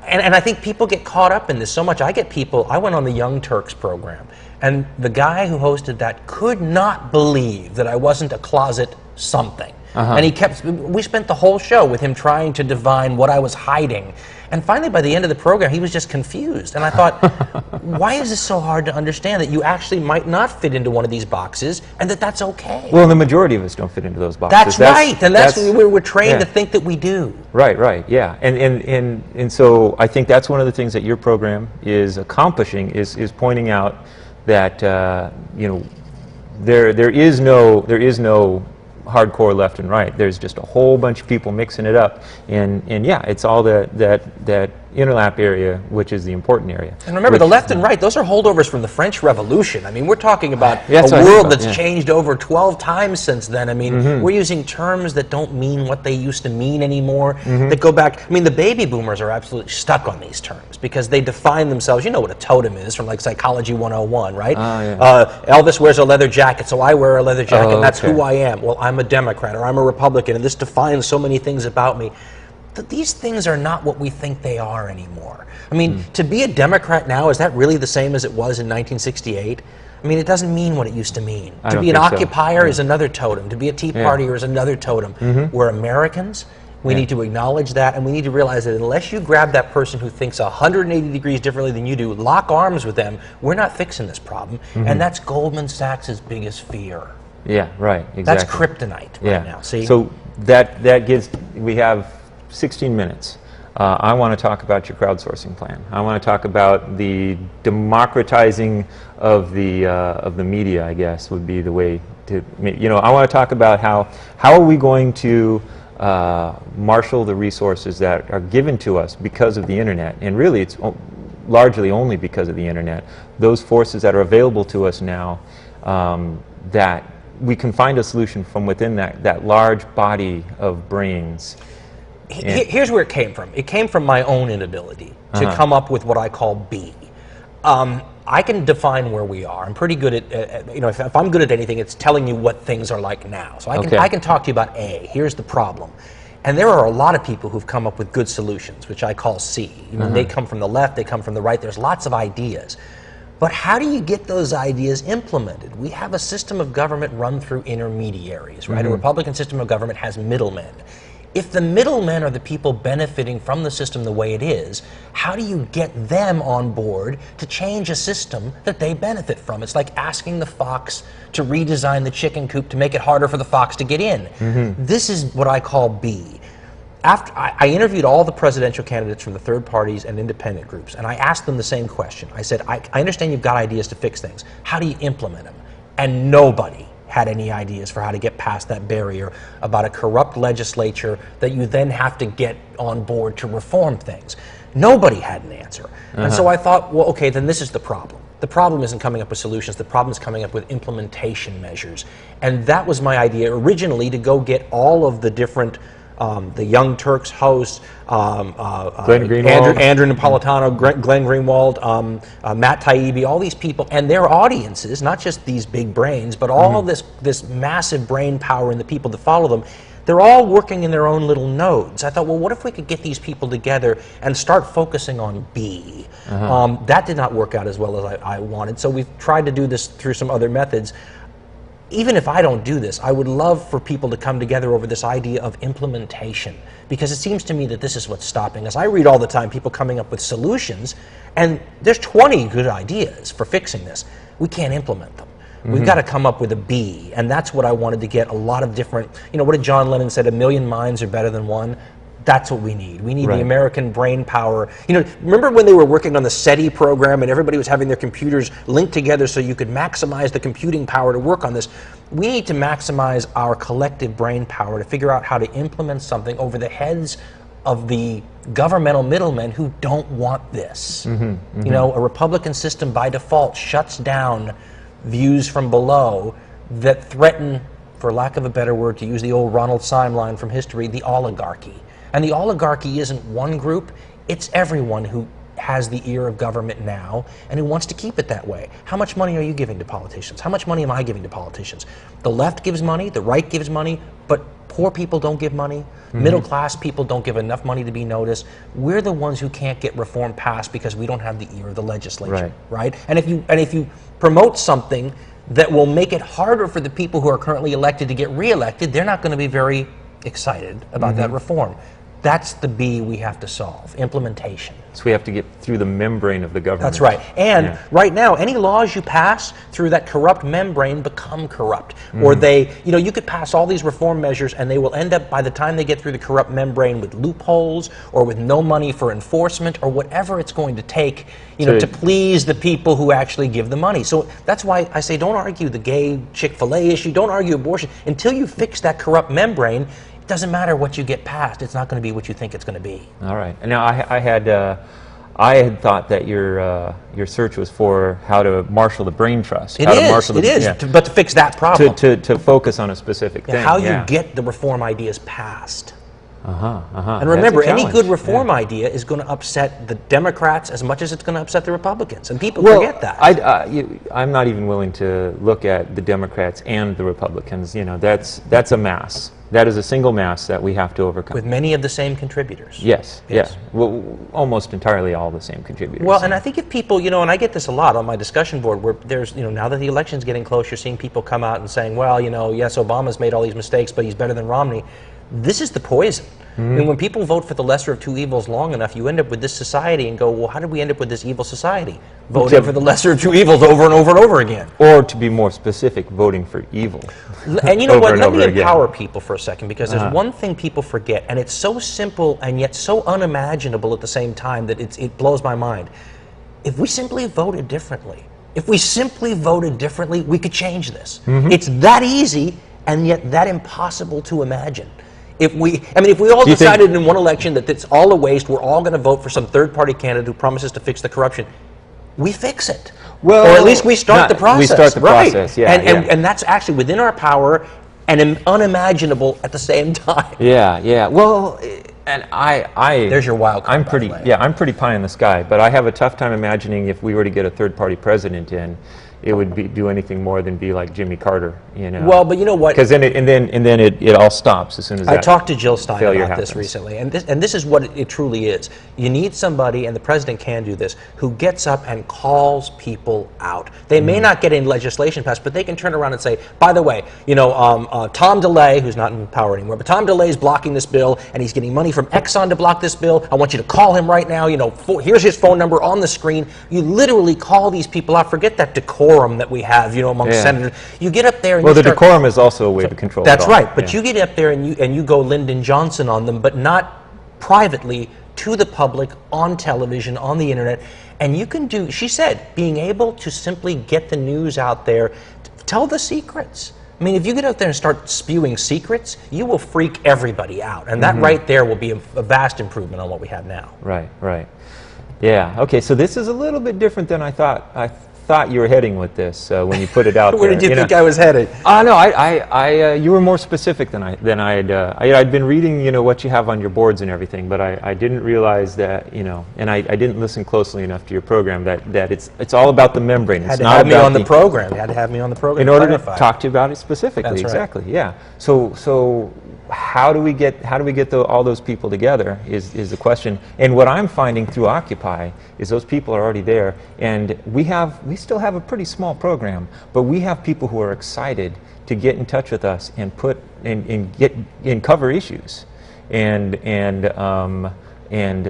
and I think people get caught up in this so much. I went on the Young Turks program, and the guy who hosted that could not believe that I wasn't a closet something. And we spent the whole show with him trying to divine what I was hiding. And finally, by the end of the program, he was just confused. And I thought, why is this so hard to understand that you actually might not fit into one of these boxes and that that's okay? Well, the majority of us don't fit into those boxes. That's right. And that's we're trained to think that we do. Right, yeah. And so I think that's one of the things that your program is accomplishing, is pointing out that, you know, there is no hardcore left and right. There's just a whole bunch of people mixing it up, and yeah, it's all that interlap area, which is the important area. And remember, the left and right, those are holdovers from the French Revolution. I mean, we're talking about Yeah, a world that's changed over 12 times since then. I mean, we're using terms that don't mean what they used to mean anymore, that go back. I mean, the baby boomers are absolutely stuck on these terms because they define themselves. You know what a totem is from like Psychology 101, right? Elvis wears a leather jacket, so I wear a leather jacket, and that's who I am. Well, I'm a Democrat or I'm a Republican, and this defines so many things about me. These things are not what we think they are anymore. I mean, to be a Democrat now, is that really the same as it was in 1968? I mean, it doesn't mean what it used to mean. To be an occupier is another totem. To be a Tea Partier is another totem. We're Americans. We need to acknowledge that, and we need to realize that unless you grab that person who thinks 180 degrees differently than you do, lock arms with them, we're not fixing this problem. And that's Goldman Sachs' biggest fear. Yeah, right, exactly. That's kryptonite right now, see? So that gives, we have 16 minutes. I want to talk about your crowdsourcing plan. I want to talk about the democratizing of the media, I guess, would be the way to, you know, I want to talk about how are we going to marshal the resources that are given to us because of the internet, and really it's largely only because of the internet. Those forces that are available to us now, that we can find a solution from within that large body of brains. Here's where it came from. It came from my own inability to come up with what I call B. I can define where we are. I'm pretty good at, you know, if I'm good at anything, it's telling you what things are like now. So I can talk to you about A. Here's the problem. And there are a lot of people who've come up with good solutions, which I call C. I mean, they come from the left, they come from the right. There's lots of ideas. But how do you get those ideas implemented? We have a system of government run through intermediaries, right? A Republican system of government has middlemen. If the middlemen are the people benefiting from the system the way it is, how do you get them on board to change a system that they benefit from? It's like asking the fox to redesign the chicken coop to make it harder for the fox to get in. This is what I call B. After I interviewed all the presidential candidates from the third parties and independent groups, and I asked them the same question. I said, I understand you've got ideas to fix things. How do you implement them? And nobody had any ideas for how to get past that barrier about a corrupt legislature that you then have to get on board to reform things. Nobody had an answer. And so I thought, well, okay, then this is the problem. The problem isn't coming up with solutions. The problem is coming up with implementation measures. And that was my idea originally, to go get all of the different the Young Turks hosts, Andrew Napolitano, Glenn Greenwald, Matt Taibbi, all these people and their audiences, not just these big brains, but all this massive brain power in the people that follow them. They're all working in their own little nodes. I thought, well, what if we could get these people together and start focusing on B? That did not work out as well as I wanted, so we've tried to do this through some other methods. Even if I don't do this, I would love for people to come together over this idea of implementation, because it seems to me that this is what's stopping us. I read all the time people coming up with solutions, and there's 20 good ideas for fixing this. We can't implement them. We've got to come up with a B, and that's what I wanted to get a lot of different, you know, what did John Lennon said, 1,000,000 minds are better than one? That's what we need. We need the American brain power. You know, remember when they were working on the SETI program and everybody was having their computers linked together so you could maximize the computing power to work on this? We need to maximize our collective brain power to figure out how to implement something over the heads of the governmental middlemen who don't want this. You know, a Republican system by default shuts down views from below that threaten, for lack of a better word, to use the old Ronald Syme line from history, the oligarchy. And the oligarchy isn't one group, it's everyone who has the ear of government now and who wants to keep it that way. How much money are you giving to politicians? How much money am I giving to politicians? The left gives money, the right gives money, but poor people don't give money. Middle class people don't give enough money to be noticed. We're the ones who can't get reform passed because we don't have the ear of the legislature, right? And if you promote something that will make it harder for the people who are currently elected to get reelected, they're not going to be very excited about that reform. That's the B we have to solve, implementation. So we have to get through the membrane of the government. That's right. And right now, any laws you pass through that corrupt membrane become corrupt. Or they, you could pass all these reform measures and they will end up, by the time they get through the corrupt membrane, with loopholes or with no money for enforcement or whatever it's going to take, to please the people who actually give the money. So that's why I say don't argue the gay Chick-fil-A issue, don't argue abortion. Until you fix that corrupt membrane, it doesn't matter what you get passed. It's not going to be what you think it's going to be. All right. Now, I had thought that your search was for how to marshal the brain trust. It is. But to fix that problem. To focus on a specific thing. How you get the reform ideas passed. And That's remember, a any challenge. good reform idea is going to upset the Democrats as much as it's going to upset the Republicans. And people forget that. I'm not even willing to look at the Democrats and the Republicans. That's a mass. That is a single mass that we have to overcome. With many of the same contributors. Yes. Well, almost entirely all the same contributors. Well, and I think if people, and I get this a lot on my discussion board, where there's, now that the election's getting close, you're seeing people come out and saying, well, yes, Obama's made all these mistakes, but he's better than Romney. This is the poison. And when people vote for the lesser of two evils long enough, you end up with this society and go, well, how did we end up with this evil society? Voting for the lesser of two evils over and over and over again. Or to be more specific, voting for evil. And you know what? Let me empower people for a second, because there's one thing people forget, and it's so simple and yet so unimaginable at the same time that it blows my mind. If we simply voted differently, we could change this. It's that easy and yet that impossible to imagine. If we all decided in one election that it's all a waste, we're all going to vote for some third-party candidate who promises to fix the corruption, we fix it. Well, or at least we start the process. We start the process, And that's actually within our power and unimaginable at the same time. Yeah. Well, and there's your wild card. I'm pretty pie in the sky, but I have a tough time imagining if we were to get a third-party president in, it would do anything more than be like Jimmy Carter, Well, but you know what? Because then it all stops as soon as I talked to Jill Stein about happens. this recently, and this is what it truly is. You need somebody, and the president can do this, who gets up and calls people out. They may not get any legislation passed, but they can turn around and say, by the way, Tom DeLay, who's not in power anymore, but Tom DeLay is blocking this bill, and he's getting money from Exxon to block this bill. I want you to call him right now. Here's his phone number on the screen. You literally call these people out. Forget that decorum that we have, among senators. You get up there and the decorum is also a way to control. That's right, but you get up there and you go Lyndon Johnson on them, but not privately to the public on television, on the internet, and you can do. She said, being able to simply get the news out there, tell the secrets. I mean, if you get out there and start spewing secrets, you will freak everybody out, and that right there will be a vast improvement on what we have now. Right. Yeah. Okay. So this is a little bit different than I thought you were heading with this when you put it out. Where did you think I was headed? No, you were more specific than I'd been reading, what you have on your boards and everything, but I didn't realize that, and I didn't listen closely enough to your program that it's all about the membrane. Had to have me on the program. Had to have me on the program in order to talk to you about it specifically. That's exactly. Right. Yeah. So how do we get all those people together is the question. And what I'm finding through Occupy is those people are already there, and we still have a pretty small program, but we have people who are excited to get in touch with us and cover issues and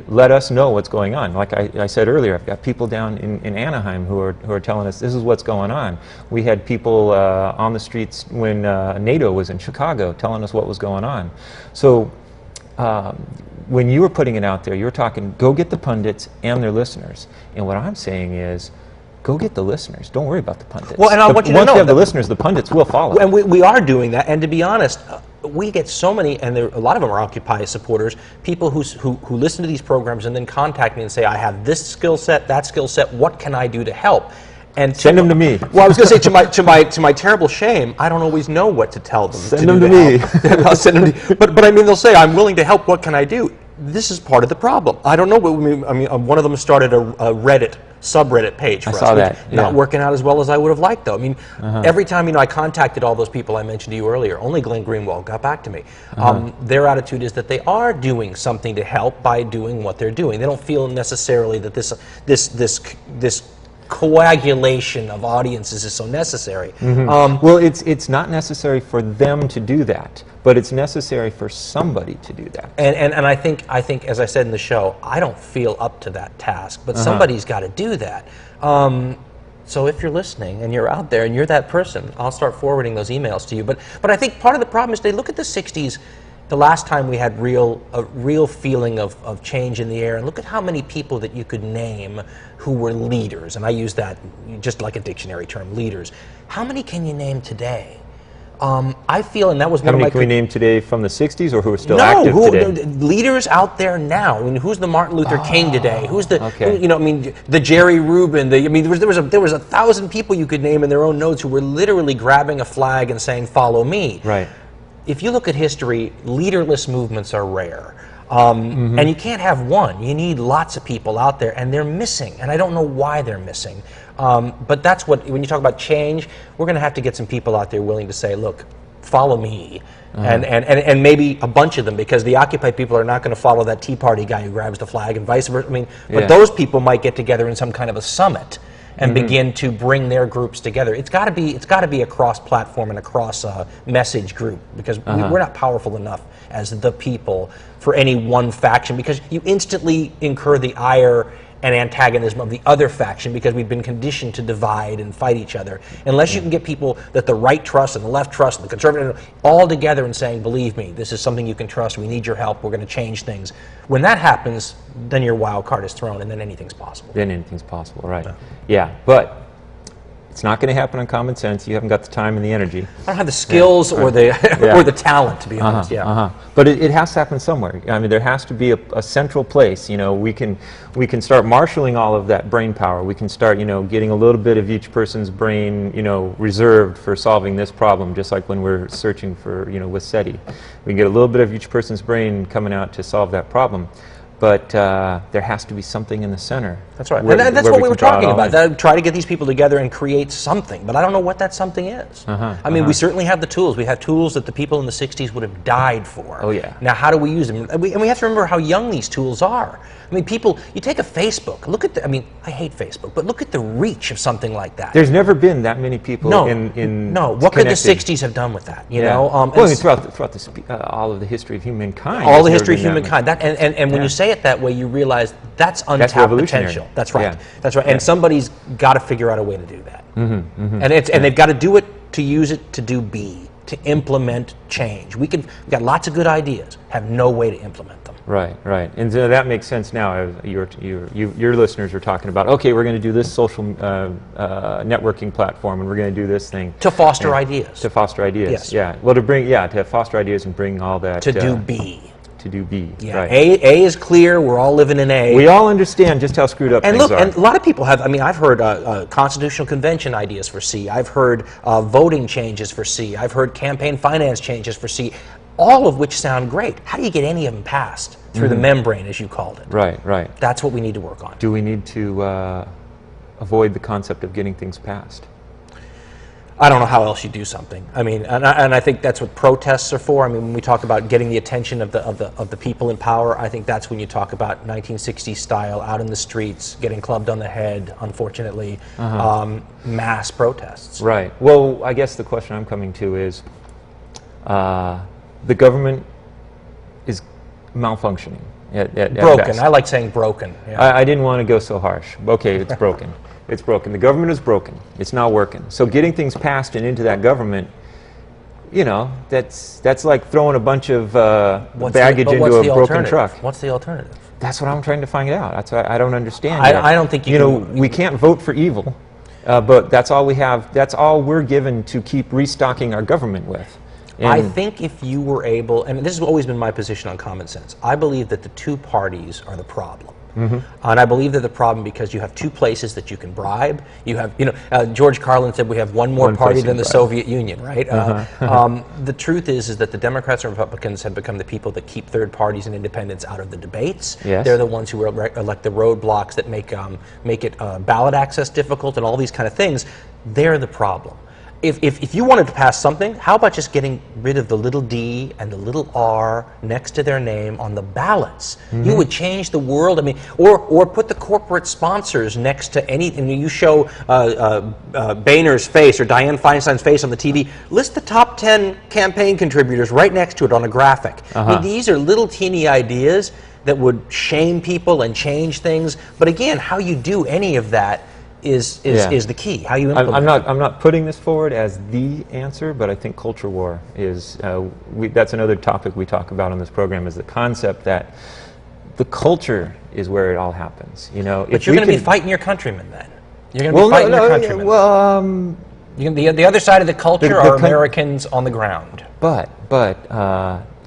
let us know what's going on. Like I said earlier, I've got people down in Anaheim who are telling us this is what's going on. We had people on the streets when NATO was in Chicago telling us what was going on. So when you were putting it out there, you were talking, go get the pundits and their listeners. And what I'm saying is, go get the listeners. Don't worry about the pundits. Well, and I want you to know once you have the listeners, the pundits will follow. And we are doing that. And to be honest, we get so many, and a lot of them are Occupy supporters, people who listen to these programs and then contact me and say, I have this skill set, that skill set. What can I do to help? And send them to me. Well, I was going to say, to my terrible shame, I don't always know what to tell them. Send them to me. I'll send them to you. But I mean, they'll say, I'm willing to help. What can I do? this is part of the problem. I don't know. I mean, one of them started a Reddit subreddit page for us. I saw that. Yeah. Not working out as well as I would have liked, though. I mean, every time I contacted all those people I mentioned to you earlier, only Glenn Greenwald got back to me. Their attitude is that they are doing something to help by doing what they're doing. They don't feel necessarily that this coagulation of audiences is so necessary. Well, it's not necessary for them to do that, but it's necessary for somebody to do that. And I think, as I said in the show, I don't feel up to that task, but somebody's got to do that. So if you're listening and you're out there and you're that person, I'll start forwarding those emails to you. But I think part of the problem is they look at the 60s, the last time we had a real feeling of change in the air, and look at how many people that you could name who were leaders, and I use that just like a dictionary term, leaders. How many can you name today? I feel, and that was one of my... How many can we name today from the 60s, or who are still active today? Leaders out there now. I mean, who's the Martin Luther King today? Who's the, I mean, the Jerry Rubin? There was 1,000 people you could name in their own notes who were literally grabbing a flag and saying, "Follow me." Right. If you look at history, leaderless movements are rare. And you can't have one. You need lots of people out there, and they're missing. And I don't know why they're missing. But that's what, when you talk about change, we're going to have to get some people out there willing to say, look, follow me. And maybe a bunch of them, because the Occupy people are not going to follow that Tea Party guy who grabs the flag and vice versa. I mean, but those people might get together in some kind of a summit and begin to bring their groups together. It's got to be a cross-platform and a cross-message group, because we're not powerful enough as the people for any one faction, because you instantly incur the ire and antagonism of the other faction, because we've been conditioned to divide and fight each other. Unless you can get people that the right trust and the left trust and the conservative all together and saying, believe me, this is something you can trust, we need your help, we're going to change things. When that happens, then your wild card is thrown, and then anything's possible. Then anything's possible, right. Yeah, but it's not going to happen on common sense. You haven't got the time and the energy. I don't have the skills or the or the talent, to be honest. But it has to happen somewhere. I mean, there has to be a central place. You know, we can start marshaling all of that brain power. We can start, getting a little bit of each person's brain, reserved for solving this problem. Just like when we're searching for, with SETI, we can get a little bit of each person's brain coming out to solve that problem. But there has to be something in the center. That's right. And that's what we were talking about. Try to get these people together and create something. But I don't know what that something is. I mean, we certainly have the tools. We have tools that the people in the 60s would have died for. Oh, yeah. Now, how do we use them? And we have to remember how young these tools are. I mean, people, you take a Facebook, look at I mean, I hate Facebook, but look at the reach of something like that. There's never been that many people in No, what could the 60s have done with that, you know? Well, I mean, throughout all of the history of humankind. All the history of humankind. And when you say it that way, you realize that's untapped potential. That's right. That's right. And somebody's got to figure out a way to do that. And they've got to do it, to use it, to do B, to implement change. We've got lots of good ideas, have no way to implement them. Right, right. And so that makes sense now. Your listeners are talking about, okay, we're going to do this social networking platform, and we're going to do this thing. To foster ideas. To foster ideas, yes. Yeah. Well, to foster ideas and bring all that. To do B. To do B, yeah. Right. A is clear, we're all living in A. We all understand just how screwed up things are. And a lot of people have, I mean, I've heard constitutional convention ideas for C. I've heard voting changes for C. I've heard campaign finance changes for C, all of which sound great. How do you get any of them passed through the membrane, as you called it? Right, right. That's what we need to work on. Do we need to avoid the concept of getting things passed? I don't know how else you do something. I mean, and I think that's what protests are for. I mean, when we talk about getting the attention of the people in power, I think that's when you talk about 1960s style, out in the streets, getting clubbed on the head, unfortunately, mass protests. Right. Well, I guess the question I'm coming to is, the government is malfunctioning. At broken. best. I like saying broken. Yeah. I didn't want to go so harsh. Okay, it's broken. It's broken. The government is broken. It's not working. So getting things passed and into that government, that's like throwing a bunch of baggage into a broken truck. What's the alternative? That's what I'm trying to find out. That's what I don't understand. I don't think we can't vote for evil, but that's all we have. That's all we're given to keep restocking our government with. I think if you were able, and this has always been my position on common sense, I believe that the two parties are the problem. And I believe they're the problem because you have two places that you can bribe. You have, George Carlin said we have one more party than the Soviet Union, right? The truth is that the Democrats and Republicans have become the people that keep third parties and independents out of the debates. Yes. They're the ones who elect the roadblocks that make it ballot access difficult and all these kind of things. They're the problem. If you wanted to pass something, how about just getting rid of the little d and the little r next to their name on the ballots? You would change the world. I mean, or put the corporate sponsors next to anything. You show Boehner's face or Dianne Feinstein's face on the TV. List the top 10 campaign contributors right next to it on a graphic. I mean, these are little teeny ideas that would shame people and change things. But again, how you do any of that is the key. How you implement. I'm not putting this forward as the answer, but I think culture war is. That's another topic we talk about on this program. Is the concept that the culture is where it all happens. But you're going to be fighting your countrymen then. You're going to be fighting your countrymen. Well, the other side of the culture are Americans on the ground. But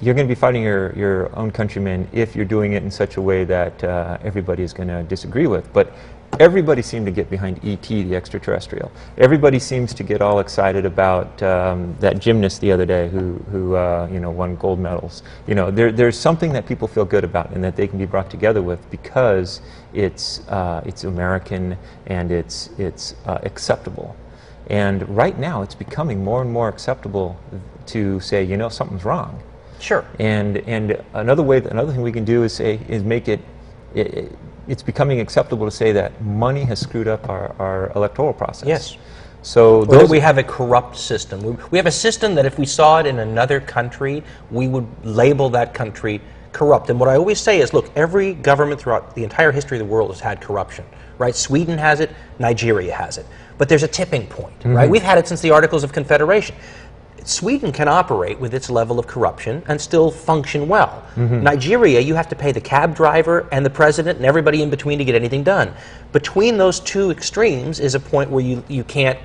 you're going to be fighting your own countrymen if you're doing it in such a way that everybody is going to disagree with. But everybody seemed to get behind E.T., the extraterrestrial. Everybody seems to get all excited about that gymnast the other day who won gold medals. There's something that people feel good about and that they can be brought together with because it's American and it's acceptable. And right now, it's becoming more and more acceptable to say, something's wrong. Sure. And another thing we can do is make it. It's becoming acceptable to say that money has screwed up our electoral process. Yes. So we have a corrupt system. We have a system that if we saw it in another country, we would label that country corrupt. And what I always say is, look, every government throughout the entire history of the world has had corruption, right? Sweden has it, Nigeria has it. But there's a tipping point, right? We've had it since the Articles of Confederation. Sweden can operate with its level of corruption and still function well. Nigeria, you have to pay the cab driver and the president and everybody in between to get anything done. Between those two extremes is a point where you can't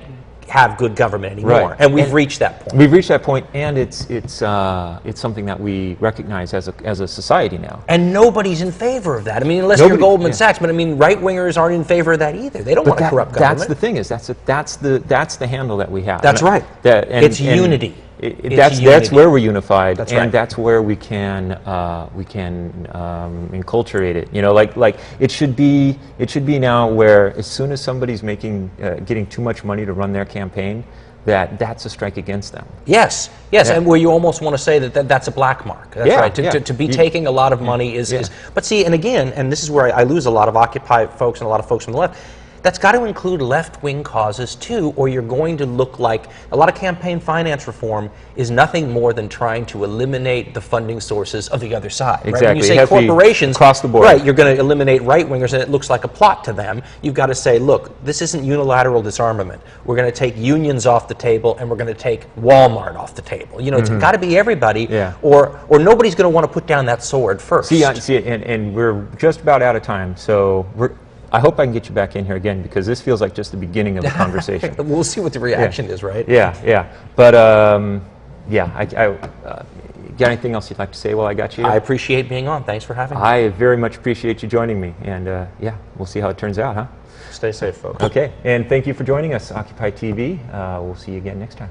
have good government anymore. Right. And we've reached that point. We've reached that point, and it's something that we recognize as a society now. And nobody's in favor of that. I mean, unless you're Goldman Sachs, but I mean, right-wingers aren't in favor of that either. They don't want a corrupt government. That's the thing that's the handle that we have. That's right. It's unity. That's where we're unified, that's and right. that's where we can enculturate it. Like it should be now where as soon as somebody's getting too much money to run their campaign, that's a strike against them. Yes, and where you almost want to say that's a black mark. That's right. To be taking a lot of money is. But see, and again, and this is where I lose a lot of Occupy folks and a lot of folks from the left. That's got to include left-wing causes too, or you're going to look like a lot of campaign finance reform is nothing more than trying to eliminate the funding sources of the other side. Exactly. Right? When you say corporations, across the board. Right, you're going to eliminate right-wingers, and it looks like a plot to them. You've got to say, look, this isn't unilateral disarmament. We're going to take unions off the table, and we're going to take Walmart off the table. It's got to be everybody, or nobody's going to want to put down that sword first. See, and we're just about out of time, so I hope I can get you back in here again because this feels like just the beginning of the conversation. We'll see what the reaction is, right? Yeah. But I got anything else you'd like to say while I got you? I appreciate being on. Thanks for having me. I very much appreciate you joining me, and we'll see how it turns out, huh? Stay safe, folks. Okay, and thank you for joining us, Occupy TV. We'll see you again next time.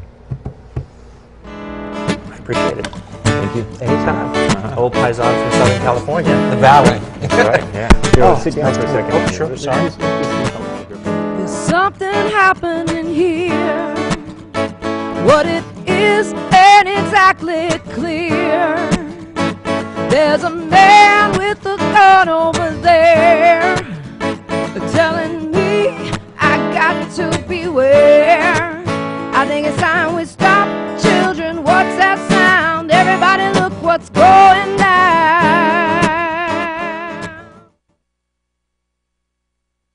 I appreciate it. Thank you. Anytime. Old paisan from Southern California, the Valley. Right, sit down for a second. Oh, sure, sorry. There's something happening here. What it is ain't exactly clear. There's a man with a gun over there telling me I got to beware. I think it's time we stop. Children, what's that sound? Everybody look what's going on.